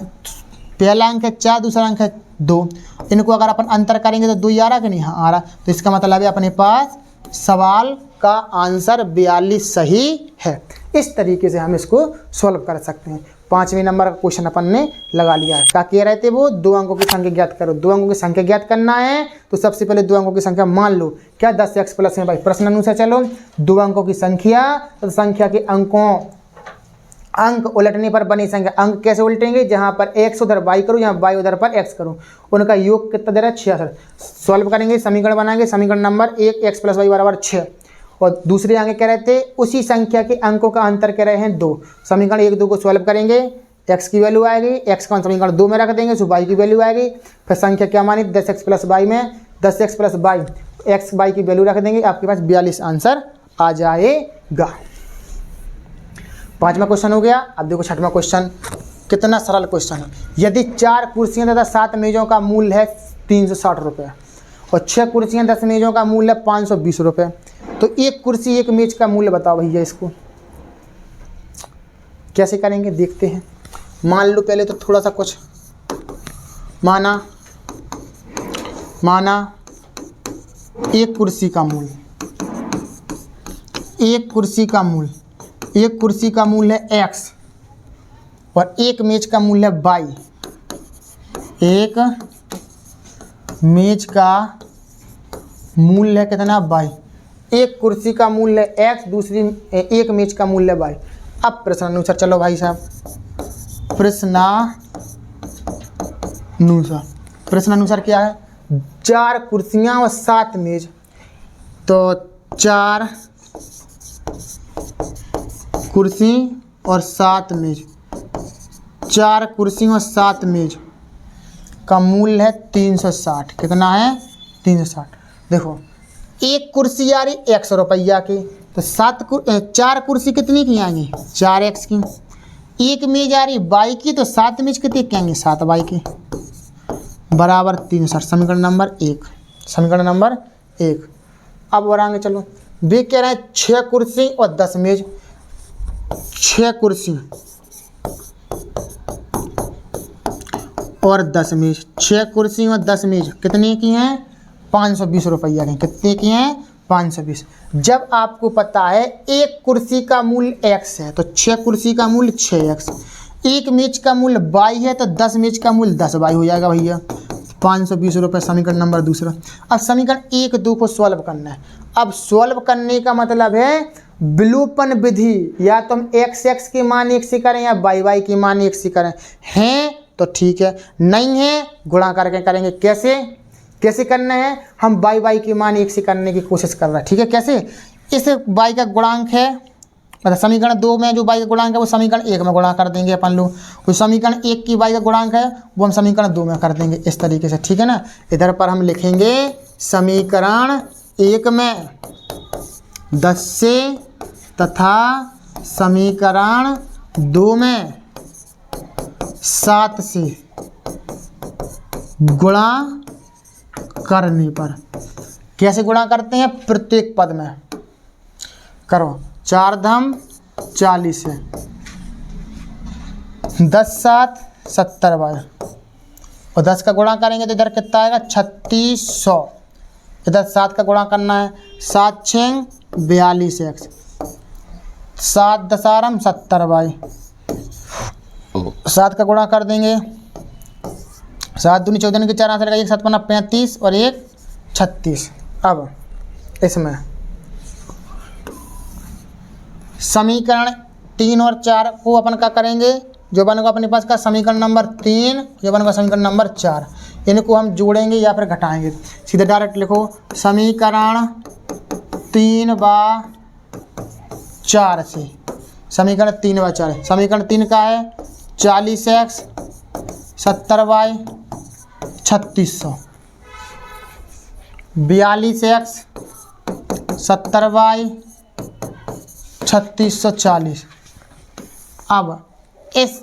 पहला अंक है 4, दूसरा अंक है 2। इनको अगर अपन अंतर करेंगे तो 2 ही आ रहा कि नहीं? हाँ आ रहा। तो इसका मतलब है अपने पास सवाल का आंसर 42 सही है। इस तरीके से हम इसको सॉल्व कर सकते हैं। 5वें नंबर का क्वेश्चन अपन ने लगा लिया है। क्या कह रहे थे वो? 2 अंकों की संख्या ज्ञात करो। 2 अंकों की संख्या ज्ञात करना है तो सबसे पहले 2 अंकों की संख्या मान लो। क्या 10x प्लस है भाई? प्रश्न अनुसार चलो 2 अंकों की संख्या, तो संख्या के अंक उलटने पर बनी संख्या। अंक कैसे उल्टेंगे? जहां पर x उधर y करूँ, यहाँ y उधर पर x करूँ। उनका योग कितना दे रहा है? 66। सॉल्व करेंगे, समीकरण बनाएंगे। समीकरण नंबर 1 x प्लस वाई बराबर 6। और दूसरे आगे कह रहे थे उसी संख्या के अंकों का अंतर कह रहे हैं 2। समीकरण 1 2 को सॉल्व करेंगे, x की वैल्यू आएगी, x का समीकरण 2 में रख देंगे, तो y की वैल्यू आएगी। फिर संख्या क्या मानी? 10x प्लस वाई में 10x plus Y, x y की वैल्यू रख देंगे, आपके पास 42 आंसर आ जाएगा। 5वां क्वेश्चन हो गया। अब देखो 6वां क्वेश्चन, कितना सरल क्वेश्चन है। यदि 4 कुर्सियां तथा 7 मेजों का मूल्य है 360 रुपये और 6 कुर्सियां 10 मेजों का मूल्य है 520 रुपये, तो एक कुर्सी एक मेज का मूल्य बताओ भैया। इसको कैसे करेंगे देखते हैं। मान लो पहले तो थोड़ा सा कुछ माना एक कुर्सी का मूल्य, एक कुर्सी का मूल्य है x और एक मेज का मूल्य है y। एक मेज का मूल्य कितना? y। एक कुर्सी का मूल्य x, दूसरी एक मेज का मूल्य y। अब प्रश्नानुसार चलो भाई साहब, प्रश्नानुसार क्या है? 4 कुर्सियां और 7 मेज, तो 4 कुर्सी और 7 मेज, 4 कुर्सी और 7 मेज का मूल्य है 360। कितना है? 360। देखो एक कुर्सी आ रही 100 रुपया की, तो 4 कुर्सी कितनी की आएंगी? 4x की। एक मेज आ रही y की, तो 7 मेज कितने की आएंगी? 7y की, बराबर 360। समीकरण नंबर 1। समीकरण नंबर 1। अब और आगे चलो, वे कह रहे हैं 6 कुर्सी और 10 मेज। 6 कुर्सी और 10 मेज, 6 कुर्सी और 10 मेज कितने की हैं? 520 रुपया की। कितने की हैं? 520। जब आपको पता है एक कुर्सी का मूल्य x है तो 6 कुर्सी का मूल्य 6x, एक मेज का मूल्य y है तो 10 मेज का मूल्य 10y हो जाएगा भैया। 520 रुपये समीकरण नंबर दूसरा। अब समीकरण 1 2 को सॉल्व करना है। अब सॉल्व करने का मतलब है विलोपन विधि, या तो हम x के मान 1 से करें या y के मान 1 से करें। हैं तो ठीक है, नहीं है गुणा करके करेंगे। कैसे करना है? हम y के मान 1 से करने की कोशिश कर रहे हैं। ठीक है, कैसे? इस y का गुणांक है, मतलब समीकरण 2 में जो y का गुणांक है वो समीकरण 1 में गुणा कर देंगे अपन लोग। वो समीकरण 1 की y का गुणांक है वो हम समीकरण 2 में कर देंगे, इस तरीके से। ठीक है ना। इधर पर हम लिखेंगे समीकरण 1 में 10 से तथा समीकरण 2 में 7 से गुणा करने पर। कैसे गुणा करते हैं? प्रत्येक पद में करो। 4 धम 40 है, 10 7 70 बाय, और 10 का गुणा करेंगे तो इधर कितना आएगा? 3600। इधर 7 का गुणा करना है, 7 6 42x, 7 दशारम 70 बाई, 7 का गुणा कर देंगे, 7 दूनी 14 के 4 आंसर का 1 7 5 35 और 1 36। अब इसमें समीकरण 3 और 4 को अपन का करेंगे। जो बनेगा अपने पास का समीकरण नंबर 3, जो बनेगा समीकरण नंबर 4, इनको हम जोड़ेंगे या फिर घटाएंगे। सीधे डायरेक्ट लिखो समीकरण 3/4 से समीकरण 3/4। समीकरण 3 का है 40x 70y 3600, 42x 70y 3640। अब इस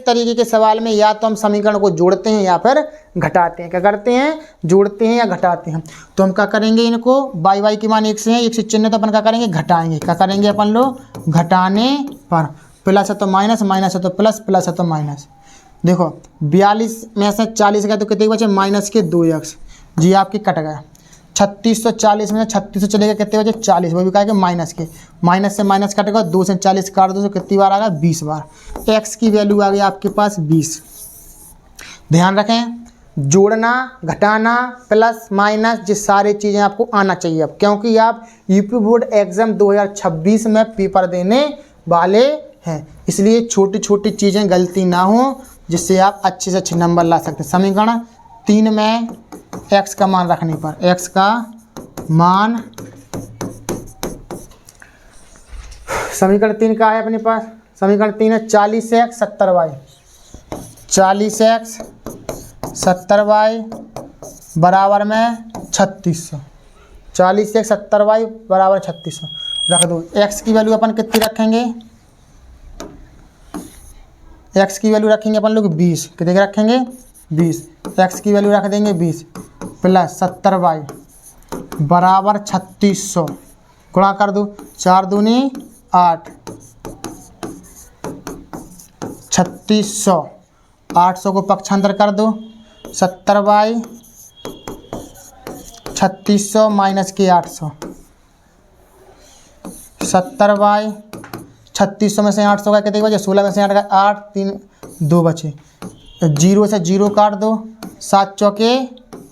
तरीके के सवाल में या तो हम समीकरण को जोड़ते हैं या फिर घटाते हैं। क्या करते हैं? जोड़ते हैं या घटाते हैं। तो हम क्या करेंगे? इनको y की मान 1 से है, 1 से चिन्ह, तो अपन क्या करेंगे? घटाएंगे। क्या करेंगे अपन लोग? घटाने पर प्लस है तो माइनस, माइनस है तो प्लस, प्लस है तो माइनस। देखो 42 में से 40 गए तो कितने बचे, माइनस के 2x जी आपकी कट गया। 3640 में से 3600 चलेगा कितने बचे, 40, वो भी कहा कि माइनस के, माइनस से माइनस कटेगा, 2 से 40 काट दो तो कितनी बार आ गया, 20 बार। x की वैल्यू आ गई आपके पास 20। ध्यान रखें, जोड़ना, घटाना, प्लस माइनस, ये सारी चीज़ें आपको आना चाहिए अब, क्योंकि आप यूपी बोर्ड एग्जाम 2026 में पेपर देने वाले हैं, इसलिए छोटी छोटी चीज़ें गलती ना हो, जिससे आप अच्छे से अच्छे नंबर ला सकते हैं। समीकरण 3 में x का मान रखने पर, x का मान समीकरण 3 का है अपने पास, समीकरण 3 है 40x 70y, 40x 70y बराबर में 3600, 40x 70y बराबर 3600 रख दो। x की वैल्यू अपन कितनी रखेंगे, x की वैल्यू रखेंगे अपन लोग 20, कितने के रखेंगे 20, x की वैल्यू रख देंगे 20 प्लस 70y बराबर 3600, गुणा कर दो, 4 दूनी 8, 3600, 800 को पक्षांतर कर दो, 70y 3600 माइनस के 800, 70y 3600 में से 800 का कितने बचे, 16 में से 8 का 8, 3 2 बचे, 0 से 0 काट दो, 7 चौके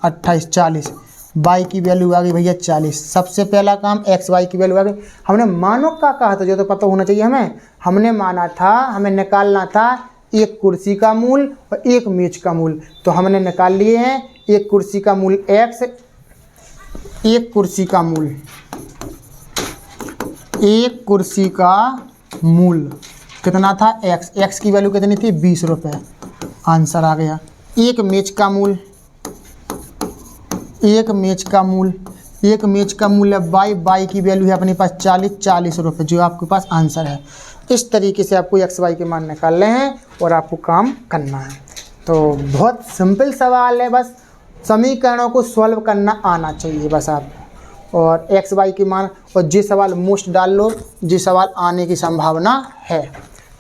28, 40, y की वैल्यू आ गई भैया 40। सबसे पहला काम एक्स वाई की वैल्यू आ गई। हमने मानो का कहा था, जो तो पता होना चाहिए हमें, हमने माना था हमें निकालना था एक कुर्सी का मूल और एक मेज का मूल, तो हमने निकाल लिए हैं। एक कुर्सी का मूल x, एक कुर्सी का मूल, एक कुर्सी का मूल कितना था x, x की वैल्यू कितनी थी 20 रुपये, आंसर आ गया। एक मेज का मूल, एक मेज का मूल, एक मेज का मूल है y की वैल्यू है अपने पास 40 रुपये, जो आपके पास आंसर है। इस तरीके से आपको x y के मान निकालने हैं और आपको काम करना है। तो बहुत सिंपल सवाल है, बस समीकरणों को सॉल्व करना आना चाहिए बस आपको, और x y के मान, और जी सवाल मोस्ट डाल लो, जी सवाल आने की संभावना है।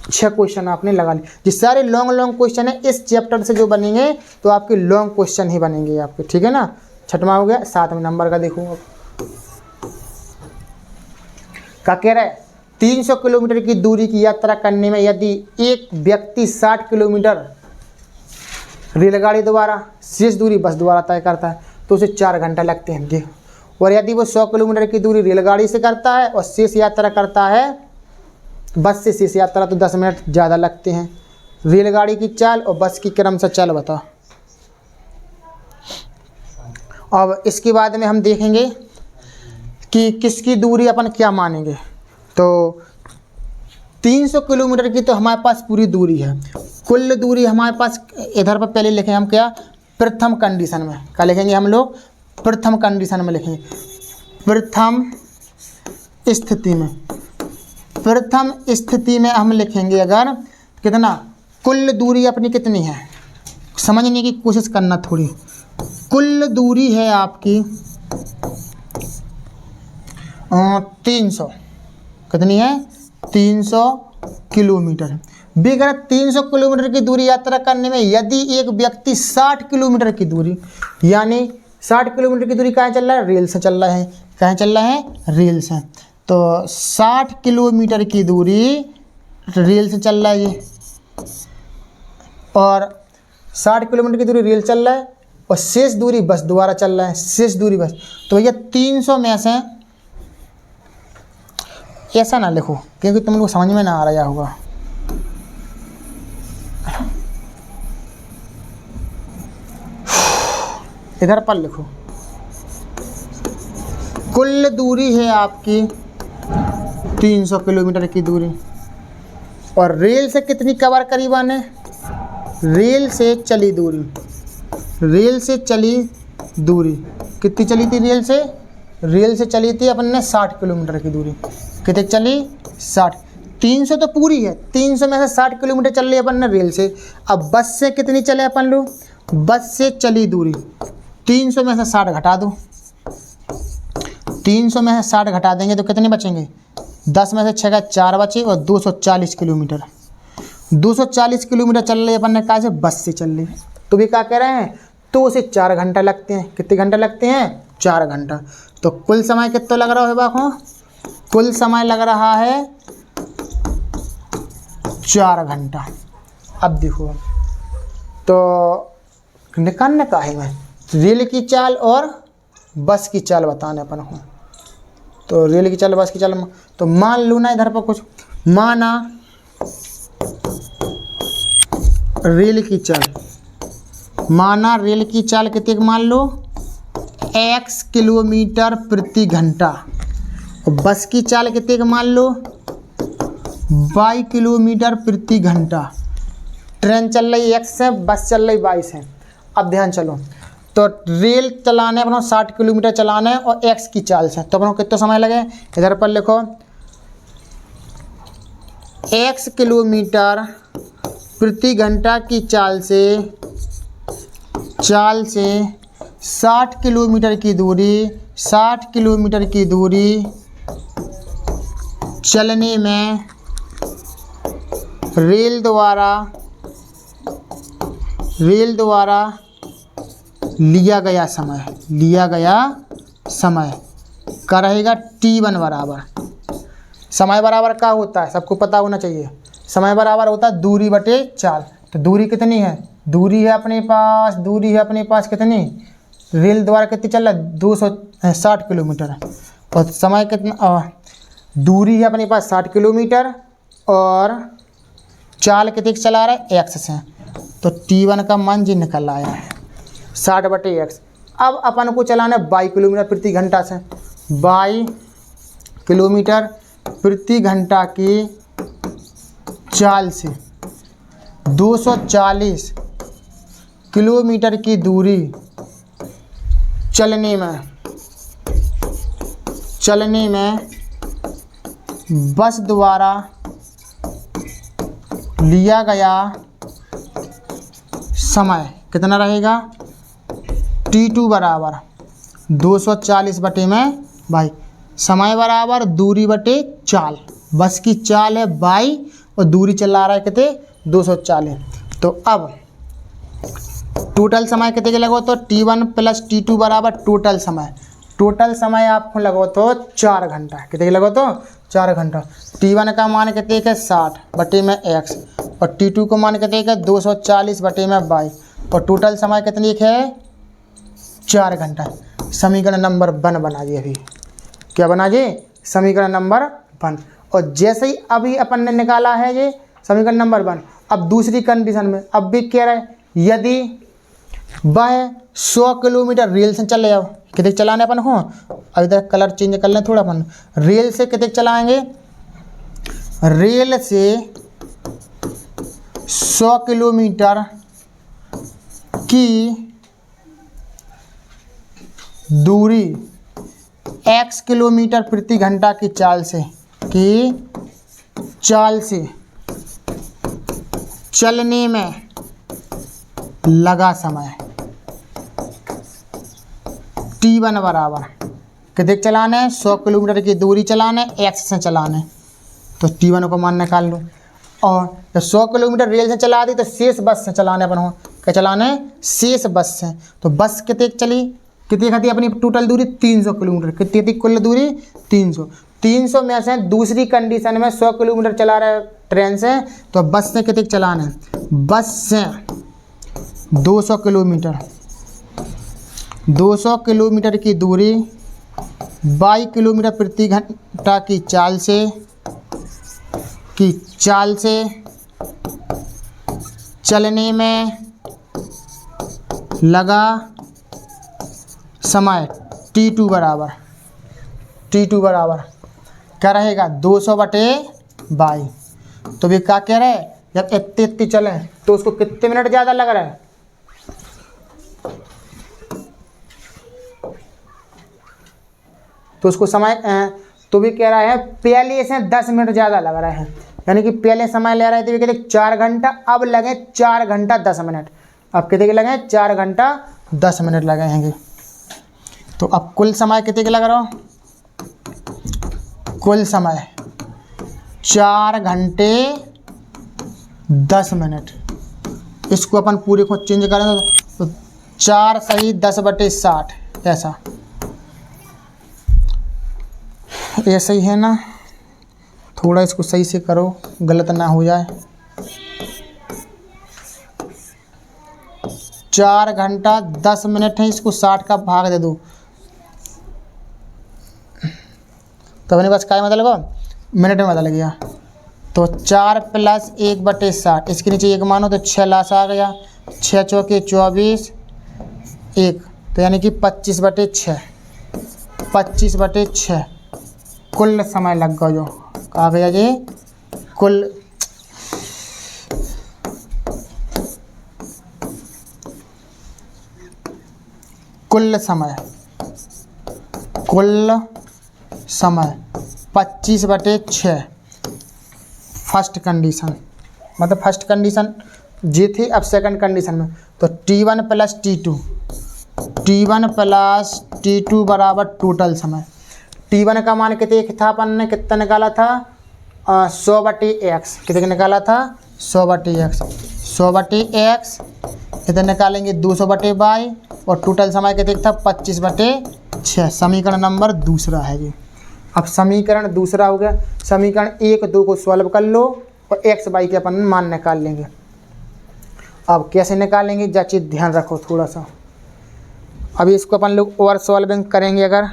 6 क्वेश्चन आपने लगा लिए, जी सारे लॉन्ग क्वेश्चन है इस चैप्टर से जो बनेंगे, तो आपके लॉन्ग क्वेश्चन ही बनेंगे आपके, ठीक है ना। 6वां हो गया। 7वें नंबर का देखो क्या कह रहा है, 300 किलोमीटर की दूरी की यात्रा करने में यदि एक व्यक्ति 60 किलोमीटर रेलगाड़ी द्वारा, शेष दूरी बस द्वारा तय करता है तो उसे 4 घंटा लगते हैं। देखो, और यदि वो 100 किलोमीटर की दूरी रेलगाड़ी से करता है और शेष यात्रा करता है बस से, शेष यात्रा तो 10 मिनट ज़्यादा लगते हैं। रेलगाड़ी की चाल और बस की क्रम से चाल बताओ। अब इसके बाद में हम देखेंगे कि किसकी दूरी अपन क्या मानेंगे। तो 300 किलोमीटर की तो हमारे पास पूरी दूरी है, कुल दूरी हमारे पास इधर पर पहले लिखें हम क्या, प्रथम कंडीशन में क्या लिखेंगे हम लोग, प्रथम कंडीशन में लिखेंगे, प्रथम स्थिति में, प्रथम स्थिति में हम लिखेंगे अगर कितना, कुल दूरी अपनी कितनी है, समझने की कोशिश करना थोड़ी। कुल दूरी है आपकी 300, कितनी है 300 किलोमीटर। बेगर 300 किलोमीटर की दूरी यात्रा करने में यदि एक व्यक्ति 60 किलोमीटर की दूरी, यानी 60 किलोमीटर की दूरी कहाँ चल रहा है, रेल से चल रहा है, कहाँ चल रहा है, रेल से। तो 60 किलोमीटर की दूरी रेल से चल रहा है ये, और 60 किलोमीटर की दूरी रेल चल रहा है और शेष दूरी बस द्वारा चल रहा है, शेष दूरी बस। तो भैया 300 में से ऐसा ना लिखो क्योंकि तुम लोग समझ में ना आ रहा होगा। इधर पर लिखो, कुल दूरी है आपकी 300 किलोमीटर की दूरी, और रेल से कितनी कवर करीबन है, रेल से चली दूरी, रेल से चली दूरी कितनी चली थी, रेल से चली थी अपन ने 60 किलोमीटर की दूरी, कितनी चली 60। 300 तो पूरी है, 300 में से 60 किलोमीटर चल रही है अपन ने रेल से। अब बस से कितनी चले अपन लोग, बस से चली दूरी 300 में से 60 घटा दो, 300 में से 60 घटा देंगे तो कितने बचेंगे 10 में से 6 का 4 बचे और 240 किलोमीटर। 240 किलोमीटर चल रही है अपन ने कहा से बस से चल रही है। तो भी क्या कह रहे हैं, तो उसे 4 घंटा लगते हैं। कितने घंटे लगते हैं? 4 घंटा। तो कुल समय कितना लग रहा है बाको? कुल समय लग रहा है 4 घंटा। अब देखो, तो निकालने का है मैं रेल की चाल और बस की चाल बताने अपन को। तो रेल की चाल बस की चाल, तो मान लो ना इधर पर कुछ, माना रेल की चाल, माना रेल की चाल कितने मान लो x किलोमीटर प्रति घंटा, और बस की चाल कितने मान लो y किलोमीटर प्रति घंटा। ट्रेन चल रही x से, बस चल रही y से। अब ध्यान चलो, तो रेल चलाने अपना 60 किलोमीटर चलाना है और x की चाल से, तो अपना कितना समय लगे? इधर पर लिखो x किलोमीटर प्रति घंटा की चाल से 60 किलोमीटर की दूरी, 60 किलोमीटर की दूरी चलने में रेल द्वारा लिया गया समय का रहेगा t1 बराबर। समय बराबर क्या होता है सबको पता होना चाहिए। समय बराबर होता है दूरी बटे चाल। तो दूरी कितनी है? दूरी है अपने पास कितनी? रेल द्वारा कितनी चल रहा है? 260 किलोमीटर। और समय कितना? दूरी है अपने पास 60 किलोमीटर और चाल कितनी चला रहा है? x से। तो t1 का मान जी निकल आया है 60 बटे x। अब अपन को चलाना है y किलोमीटर प्रति घंटा से। y किलोमीटर प्रति घंटा की चाल से 240 किलोमीटर की दूरी चलने में बस द्वारा लिया गया समय कितना रहेगा? t2 बराबर 240 बटे में बाई। समय बराबर दूरी बटे चाल। बस की चाल है बाई और दूरी चला रहा है कितने? 240। तो अब टोटल समय कितने के लगो? तो t1 प्लस t2 बराबर टोटल समय आपको लगो तो 4 घंटा। कितने के लगो? तो 4 घंटा। t1 का मान कितने का? 60 बटे में x और t2 को मान कितने का? 240 बटे में बाई। और टोटल समय कितने का है? 4 घंटा। समीकरण नंबर 1 बना दिए। अभी क्या बना जी? समीकरण नंबर 1। और जैसे ही अभी अपन ने निकाला है ये समीकरण नंबर 1, अब दूसरी कंडीशन में अब भी कह रहा है यदि वह 100 किलोमीटर रेल से चले जाओ। कितने चलाने अपन हो? अब इधर कलर चेंज कर लें थोड़ा अपन। रेल से कितने चलाएंगे? रेल से 100 किलोमीटर की दूरी x किलोमीटर प्रति घंटा की चाल से चलने में लगा समय t1 बराबर कितने चलाना है? 100 किलोमीटर की दूरी चलाना है, x से चलाना है। तो t1 को मान निकाल लो। और जब 100 किलोमीटर रेल से चला दी तो शेष बस से चलाने अपन हो। क्या चलाना है? शेष बस से। तो बस कितने चली? कितनी खाती अपनी टोटल दूरी? 300 किलोमीटर। कितनी थी कुल दूरी? 300 में से दूसरी कंडीशन में 100 किलोमीटर चला रहा है ट्रेन से, तो बस से कितने चलाना है? बस से 200 किलोमीटर की दूरी 22 किलोमीटर प्रति घंटा की चाल से चलने में लगा समय t2 बराबर क्या रहेगा? 200 बटे 22। तो भी क्या कह रहे हैं? जब इतने चले तो उसको कितने मिनट ज़्यादा लग रहा है? तो उसको समय तो भी कह रहा है पहले से 10 मिनट ज़्यादा लग रहा है। यानी कि पहले समय ले रहे थे भी कहते 4 घंटा, अब लगे 4 घंटा 10 मिनट। अब कितने के लगे? 4 घंटा 10 मिनट लगे हैं। तो अब कुल समय कितने के लग रहा हो? कुल समय 4 घंटे 10 मिनट। इसको अपन पूरे को चेंज करें तो 4 सही 10/60 ऐसा, ऐसा ही है ना। थोड़ा इसको सही से करो, गलत ना हो जाए। 4 घंटा 10 मिनट है, इसको 60 का भाग दे दो तो अपने पास क्या मतलब मिनट में बदल गया। तो 4 + 1/60, इसके नीचे 1 मानो तो 6 लास आ गया। 6 चौके 24, 1 तो यानी कि 25/6, 25/6 कुल समय लग गया। जो आ गया जी कुल समय, कुल समय 25/6 फर्स्ट कंडीशन, मतलब फर्स्ट कंडीशन जी थी। अब सेकंड कंडीशन में तो T1 + T2, T1 + T2 बराबर टोटल समय। T1 का मान कितने था, अपन ने कितना निकाला था 100/x, कितने निकाला था 100/x, 100/x कितने निकालेंगे 200/y और टोटल समय कितने था 25/6। समीकरण नंबर दूसरा है जी। अब समीकरण दूसरा हो गया। समीकरण 1, 2 को सॉल्व कर लो और x y के अपन मान निकाल लेंगे। अब कैसे निकालेंगे जा चीज ध्यान रखो थोड़ा सा। अभी इसको अपन लोग और सॉल्विंग करेंगे। अगर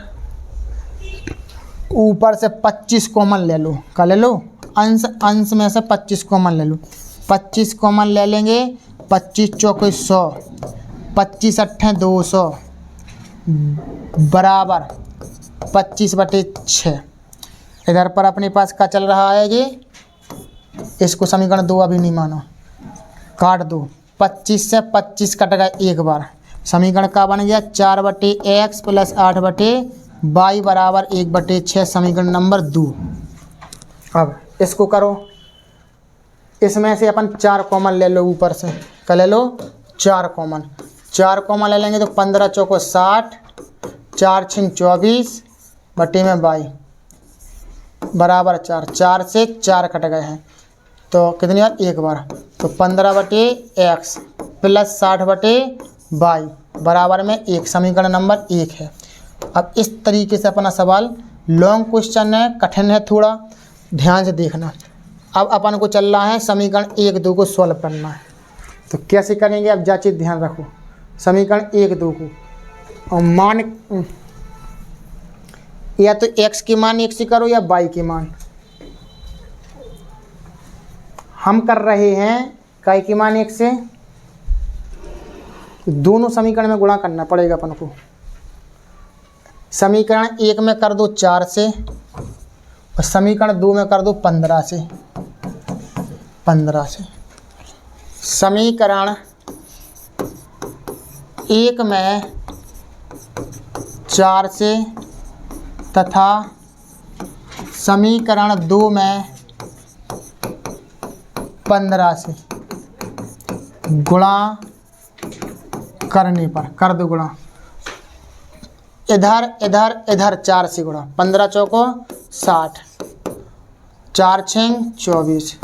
ऊपर से 25 कॉमन ले लो, क्या ले लो अंश में से 25 कॉमन ले लो। 25 कॉमन ले लेंगे, 25 चौके 100, 25 अट्ठे 200 बराबर 25/6। इधर पर अपने पास क्या चल रहा है जी, इसको समीकरण 2 अभी नहीं मानो, काट दो। 25 से 25 कट गया एक बार। समीकरण का बन गया 4/x + 8/y बराबर 1/6, समीकरण नंबर 2। अब इसको करो, इसमें से अपन 4 कॉमन ले लो ऊपर से, क्या ले लो 4 कॉमन। 4 कॉमन ले लेंगे तो 15 चौको 60, 4 छिंग 24 बटे में y बराबर 4। 4 से 4 कट गए हैं तो कितनी बार एक बार, तो 15/x + 60/y बराबर में 1, समीकरण नंबर 1 है। अब इस तरीके से अपना सवाल लॉन्ग क्वेश्चन है, कठिन है, थोड़ा ध्यान से देखना। अब अपन को चल रहा है समीकरण 1, 2 को सॉल्व करना है। तो कैसे करेंगे अब जा चीज ध्यान रखो। समीकरण 1, 2 को मान या तो x की मान 1 से करो या y की मान। हम कर रहे हैं काय की मान 1 से, दोनों समीकरण में गुणा करना पड़ेगा अपन को। समीकरण 1 में कर दो 4 से और समीकरण 2 में कर दो 15 से। समीकरण 1 में 4 से तथा समीकरण 2 में 15 से गुणा करने पर कर दो गुणा। इधर इधर इधर 4 से गुणा, 15 चौको 60, 4 छिंग 24।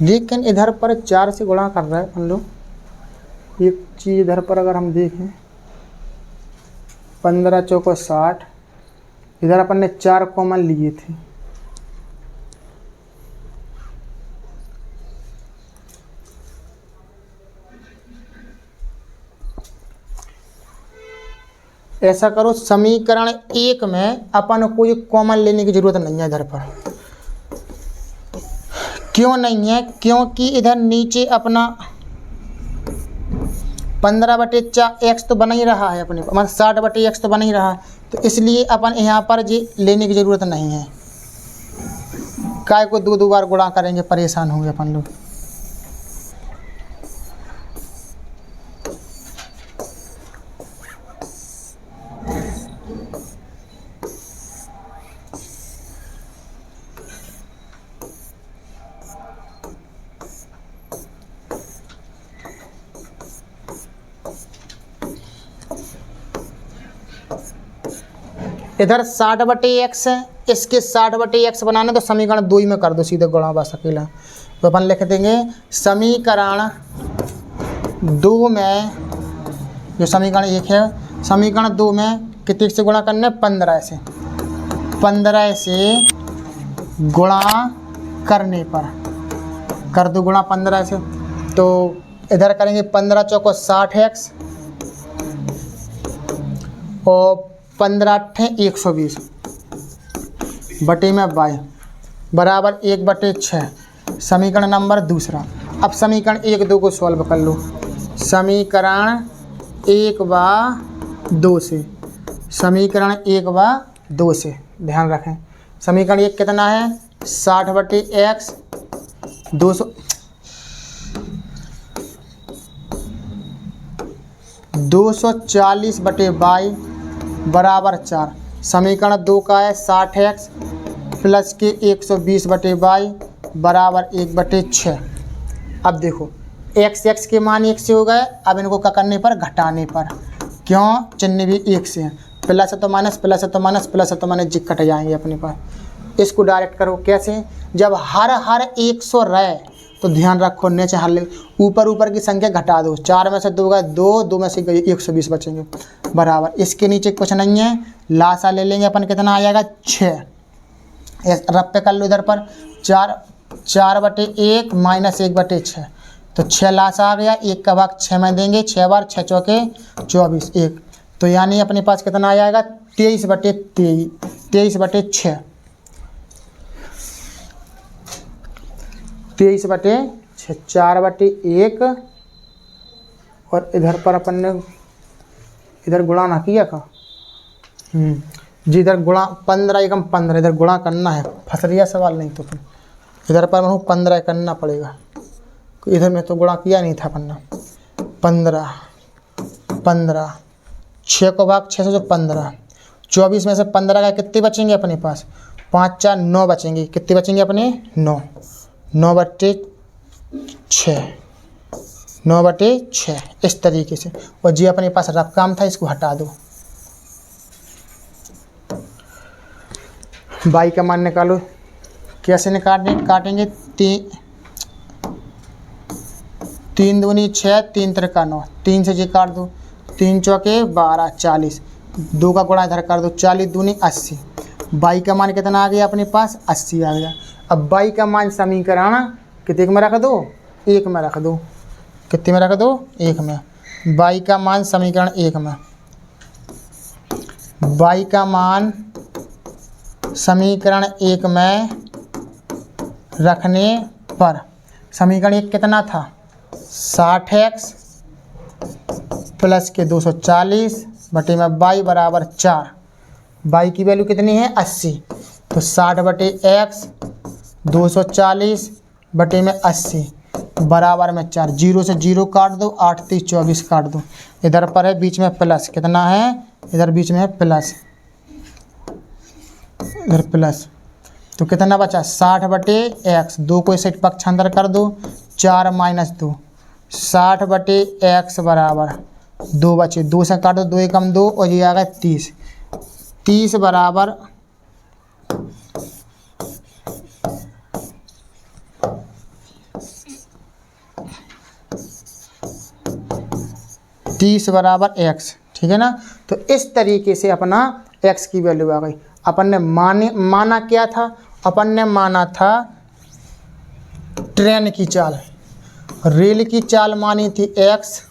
लेकिन इधर पर 4 से गुणा कर रहे हैं हम लोग। एक चीज़ इधर पर अगर हम देखें 15 चौको 60, इधर अपन ने 4 कॉमन लिए थे। ऐसा करो समीकरण 1 में अपन को ये कॉमन लेने की जरूरत नहीं है इधर पर। क्यों नहीं है? क्योंकि इधर नीचे अपना 15/x तो बना ही रहा है अपने मतलब 60/x तो बना ही रहा है, तो इसलिए अपन यहाँ पर जी लेने की ज़रूरत नहीं है। काय को 2 बार गुणा करेंगे, परेशान होंगे अपन लोग। इधर 60/x है, इसके 60/x बनाना तो समीकरण 2 ही में कर दो सीधे गुणा बस अकेला। तो अपन लिख देंगे समीकरण 2 में, जो समीकरण 1 है, समीकरण 2 में कितने से गुणा करना है? 15 से। 15 से गुणा करने पर कर दो गुणा 15 से, तो इधर करेंगे 15 चौको 60x और 15 अट्ठे 120 बटे में y बराबर 1/6। समीकरण नंबर दूसरा। अब समीकरण 1 2 को सॉल्व कर लो। समीकरण 1 व 2 से, समीकरण 1 व 2 से ध्यान रखें। समीकरण 1 कितना है? 60/x 240/y बराबर 4। समीकरण 2 का है 60x प्लस के 120/y बराबर 1/6। अब देखो x के मान 1 से हो गए। अब इनको क्या करने पर? घटाने पर। क्यों? चिन्ह भी 1 से है। प्लस है तो माइनस, प्लस है तो माइनस, प्लस है तो माइनस, जी कट जाएंगे अपने पास। इसको डायरेक्ट करो। कैसे? जब हर 100 रहे तो ध्यान रखो नीचे हर ऊपर की संख्या घटा दो। 4 में से 2 गए 2, 2 में से 120 बचेंगे बराबर। इसके नीचे कुछ नहीं है, लासा ले लेंगे अपन। कितना आ जाएगा? 6। रब पे कर लो इधर पर। 4/1 माइनस 1/6, तो 6 लासा आ गया। 1 का भाग 6 में देंगे। 6 बार 6 चौके 24 1, तो यानी अपने पास कितना आ जाएगा? 23/6। 23/6 4/1 और इधर पर अपन ने इधर गुणा ना किया का जी, इधर गुणा 15 एकम 15, इधर गुणा करना है। फंस रहा सवाल नहीं तो फिर इधर पर मैं 15 करना पड़ेगा। इधर में तो गुणा किया नहीं था पन्ना। 15 6 को भाग 6 से जो 15, 24 में से 15 का कितने बचेंगे अपने पास? 5 4 9 बचेंगे। कितने बचेंगे अपने? 9। 9/6 इस तरीके से। और जी अपने पास रफ काम था, इसको हटा दो। y का मान निकालो। कैसे काटेंगे? 3 दूनी 6, 3 त्रिका 9, 3 से जी काट दो। 3 चौके 12 40, 2 का गुणा इधर कर दो। 40 दूनी 80। y का मान कितना आ गया अपने पास? 80 आ गया। अब y का मान समीकरण कितने में रख दो? 1 में रख दो। कितने में रख दो? 1 में। y का मान समीकरण 1 में, y का मान समीकरण 1 में रखने पर समीकरण 1 कितना था? 60x प्लस के 240 बटे में y बराबर 4। y की वैल्यू कितनी है? 80। तो 60/x 240 बटे में 80 बराबर में 4। 0 से 0 काट दो। 8 3 24 काट दो। इधर पर है बीच में प्लस। कितना है? इधर बीच में है प्लस, इधर प्लस। तो कितना बचा? 60/x। 2 को इस पक्षांतर कर दो। 4 - 2 60/x बराबर 2 बचे। 2 से काट दो। 2 एकम 2 और ये आ गया 30। 30 बराबर 30 बराबर x। ठीक है ना? तो इस तरीके से अपना x की वैल्यू आ गई। अपन ने माना क्या था? अपन ने माना था ट्रेन की चाल, रेल की चाल मानी थी x,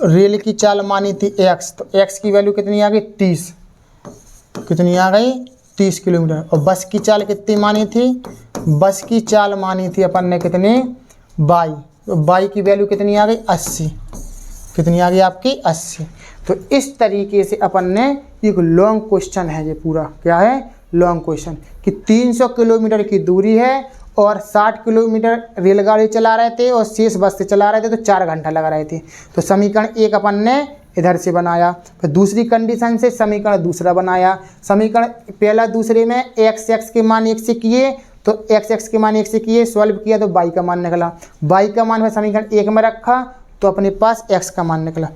रेल की चाल मानी थी x। तो x की वैल्यू कितनी आ गई? 30। कितनी आ गई? 30 किलोमीटर। और बस की चाल कितनी मानी थी? बस की चाल मानी थी अपन ने कितनी? y। तो y की वैल्यू कितनी आ गई? 80। कितनी आ गई आपकी? 80। तो इस तरीके से अपन ने एक लॉन्ग क्वेश्चन है ये पूरा। क्या है? लॉन्ग क्वेश्चन कि 300 किलोमीटर की दूरी है और 60 किलोमीटर रेलगाड़ी चला रहे थे और शेष बस से चला रहे थे, तो 4 घंटा लगा रहे थे। तो समीकरण 1 अपन ने इधर से बनाया। फिर दूसरी कंडीशन से समीकरण दूसरा बनाया। समीकरण पहला दूसरे में x के मान 1 से किए, तो x के मान 1 से किए, सॉल्व किया तो y का मान निकला। y का मान समीकरण 1 में रखा तो अपने पास x का मान निकला।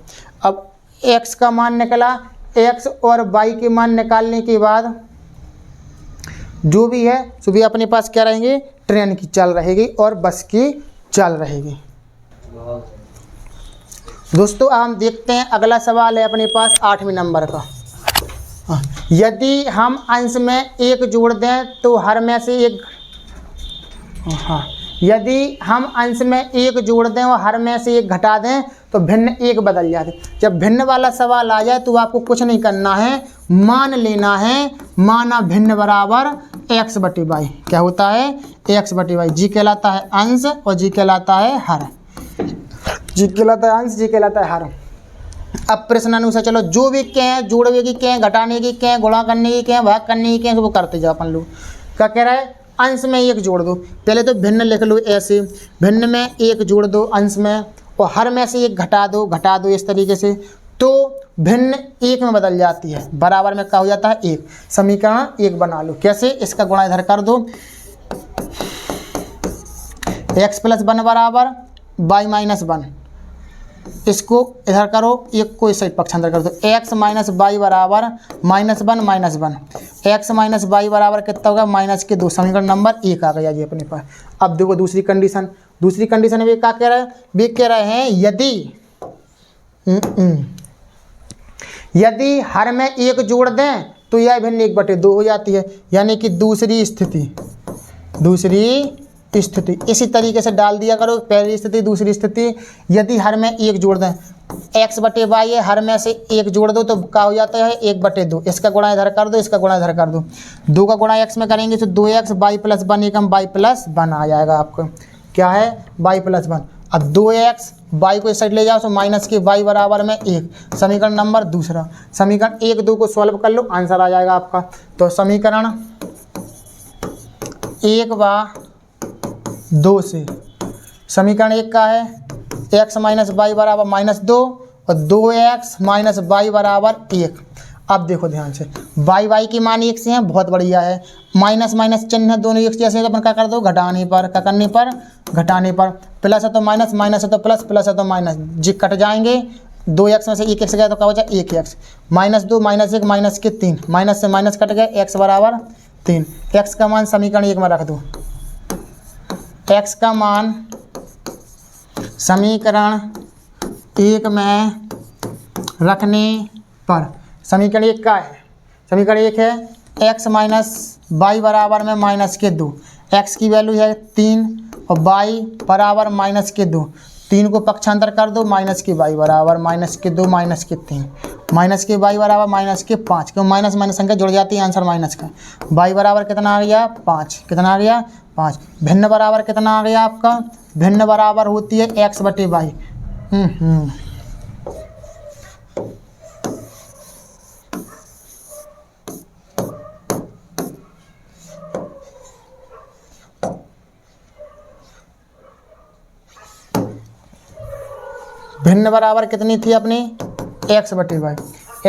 अब x का मान निकला, एक्स और वाई के मान निकालने के बाद जो भी है सो भी अपने पास क्या रहेंगे, ट्रेन की चाल रहेगी और बस की चाल रहेगी। दोस्तों हम देखते हैं अगला सवाल है अपने पास 8वें नंबर का। यदि हम अंश में एक जोड़ दें तो हर में से एक, यदि हम अंश में एक जोड़ दें और हर में से एक घटा दें तो भिन्न एक बदल जाते। जब भिन्न वाला सवाल आ जाए तो आपको कुछ नहीं करना है, मान लेना है, माना भिन्न बराबर x बटे वाई। क्या होता है, x बटे वाई। जी कहलाता है अंश और जी कहलाता है हर। जी कहलाता है अंश, जी कहलाता है हर। अब प्रश्न अनुसार चलो जो भी कहें, जोड़ने की कहें, घटाने की कहें, गुणा करने की कहें, भाग करने की कहें, वो करते जाओ अपन लोग। क्या कह रहा है, अंश में एक जोड़ दो। पहले तो भिन्न लिख लो ऐसे, भिन्न में एक जोड़ दो अंश में, और हर में से एक घटा दो इस तरीके से, तो भिन्न एक में बदल जाती है। बराबर में क्या हो जाता है, एक। समीकरण एक बना लो। कैसे, इसका गुणा इधर कर दो, x + 1 बराबर y - 1। इसको इधर करो, एक को इस साइड पक्षांतर कर दो। x - y बराबर -1 -1। x - y बराबर कितना होगा, -2। समीकरण नंबर 1 आ गया जी अपने पास। अब देखो दूसरी कंडीशन। दूसरी कंडीशन में क्या कह रहा है, वे कह रहे हैं यदि हर में एक जोड़ दें तो यह भिन्न 1/2 हो जाती है। यानी कि दूसरी स्थिति इसी तरीके से डाल दिया करो। पहली स्थिति, दूसरी स्थिति। यदि हर में एक जोड़ दें, x बटे वाई है, हर में से एक जोड़ दो तो क्या हो जाता है, 1/2। इसका गुणा इधर कर दो, इसका गुणा इधर कर दो। 2 का गुणा x में करेंगे तो 2x, y + 1 एकम y + 1 आ जाएगा आपको। क्या है, y + 1। अब 2x, y को इस साइड ले जाओ तो माइनस के y बराबर में 1। समीकरण नंबर दूसरा। समीकरण 1, 2 को सॉल्व कर लो, आंसर आ जाएगा आपका। तो समीकरण 1 व 2 से समीकरण 1 का है x - y बराबर -2 और 2x - y बराबर 1। अब देखो ध्यान से, y की मान 1 से है, बहुत बढ़िया है। माइनस माइनस चिन्ह है, दोनों एक जैसे, तो अपन क्या कर दो, घटाने पर। क्या करने पर, घटाने पर। प्लस है तो माइनस, माइनस है तो प्लस, प्लस है तो माइनस, जी कट जाएंगे। 2x में से 1x गया तो क्या बचा, 1x। -2 -1 -3, माइनस से माइनस कट गया, x बराबर 3। x का मान समीकरण 1 में रख दो। x का मान समीकरण 1 में रखने पर, समीकरण 1 का है, समीकरण 1 है x - y बराबर में -2। x की वैल्यू है 3 और y बराबर -2। 3 को पक्षांतर कर दो, -y बराबर -2 -3, -y बराबर -5। क्यों, माइनस माइनस संख्या जुड़ जाती है, आंसर माइनस का। y बराबर कितना आ गया, 5। कितना आ गया, 5। भिन्न बराबर कितना आ गया आपका, भिन्न बराबर होती है x बटे वाई। भिन्न बराबर कितनी थी अपनी, x बटे वाई।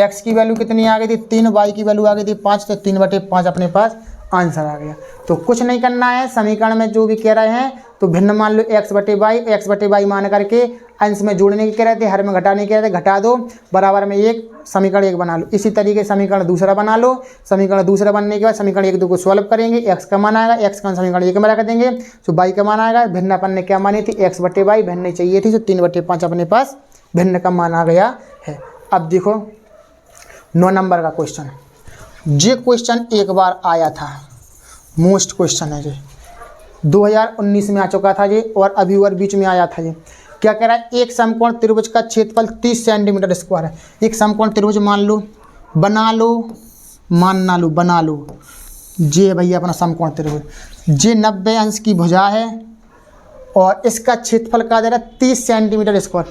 x की वैल्यू कितनी आ गई थी, 3। y की वैल्यू आ गई थी 5, तो 3/5 अपने पास आंसर आ गया। तो कुछ नहीं करना है, समीकरण में जो भी कह रहे हैं तो भिन्न मान लो x बटे वाई मान करके अंश में जोड़ने की कह रहे थे, हर में घटाने की कह रहे थे, घटा दो, बराबर में 1। समीकरण 1 बना लो। इसी तरीके समीकरण दूसरा बना लो। समीकरण दूसरा बनने के बाद समीकरण 1, 2 को सॉल्व करेंगे। x का मान आएगा, x का समीकरण 1 में रख देंगे, तो y का मान आएगा। भिन्न अपन ने क्या मानी थी, x बटे वाई, भिन्न चाहिए थी, तो 3/5 अपने पास भिन्न का मान आ गया है। अब देखो 9 नंबर का क्वेश्चन। ये क्वेश्चन एक बार आया था, मोस्ट क्वेश्चन है ये, 2019 में आ चुका था ये, और अभी और बीच में आया था ये। क्या कह रहा है, एक समकोण त्रिभुज का क्षेत्रफल 30 सेंटीमीटर स्क्वायर है। एक समकोण त्रिभुज मान लो, बना लो, मानना लो, बना लो। ये भैया अपना समकोण त्रिभुज, ये 90 अंश की भुजा है और इसका क्षेत्रफल का दे रहा है 30 सेंटीमीटर स्क्वायर।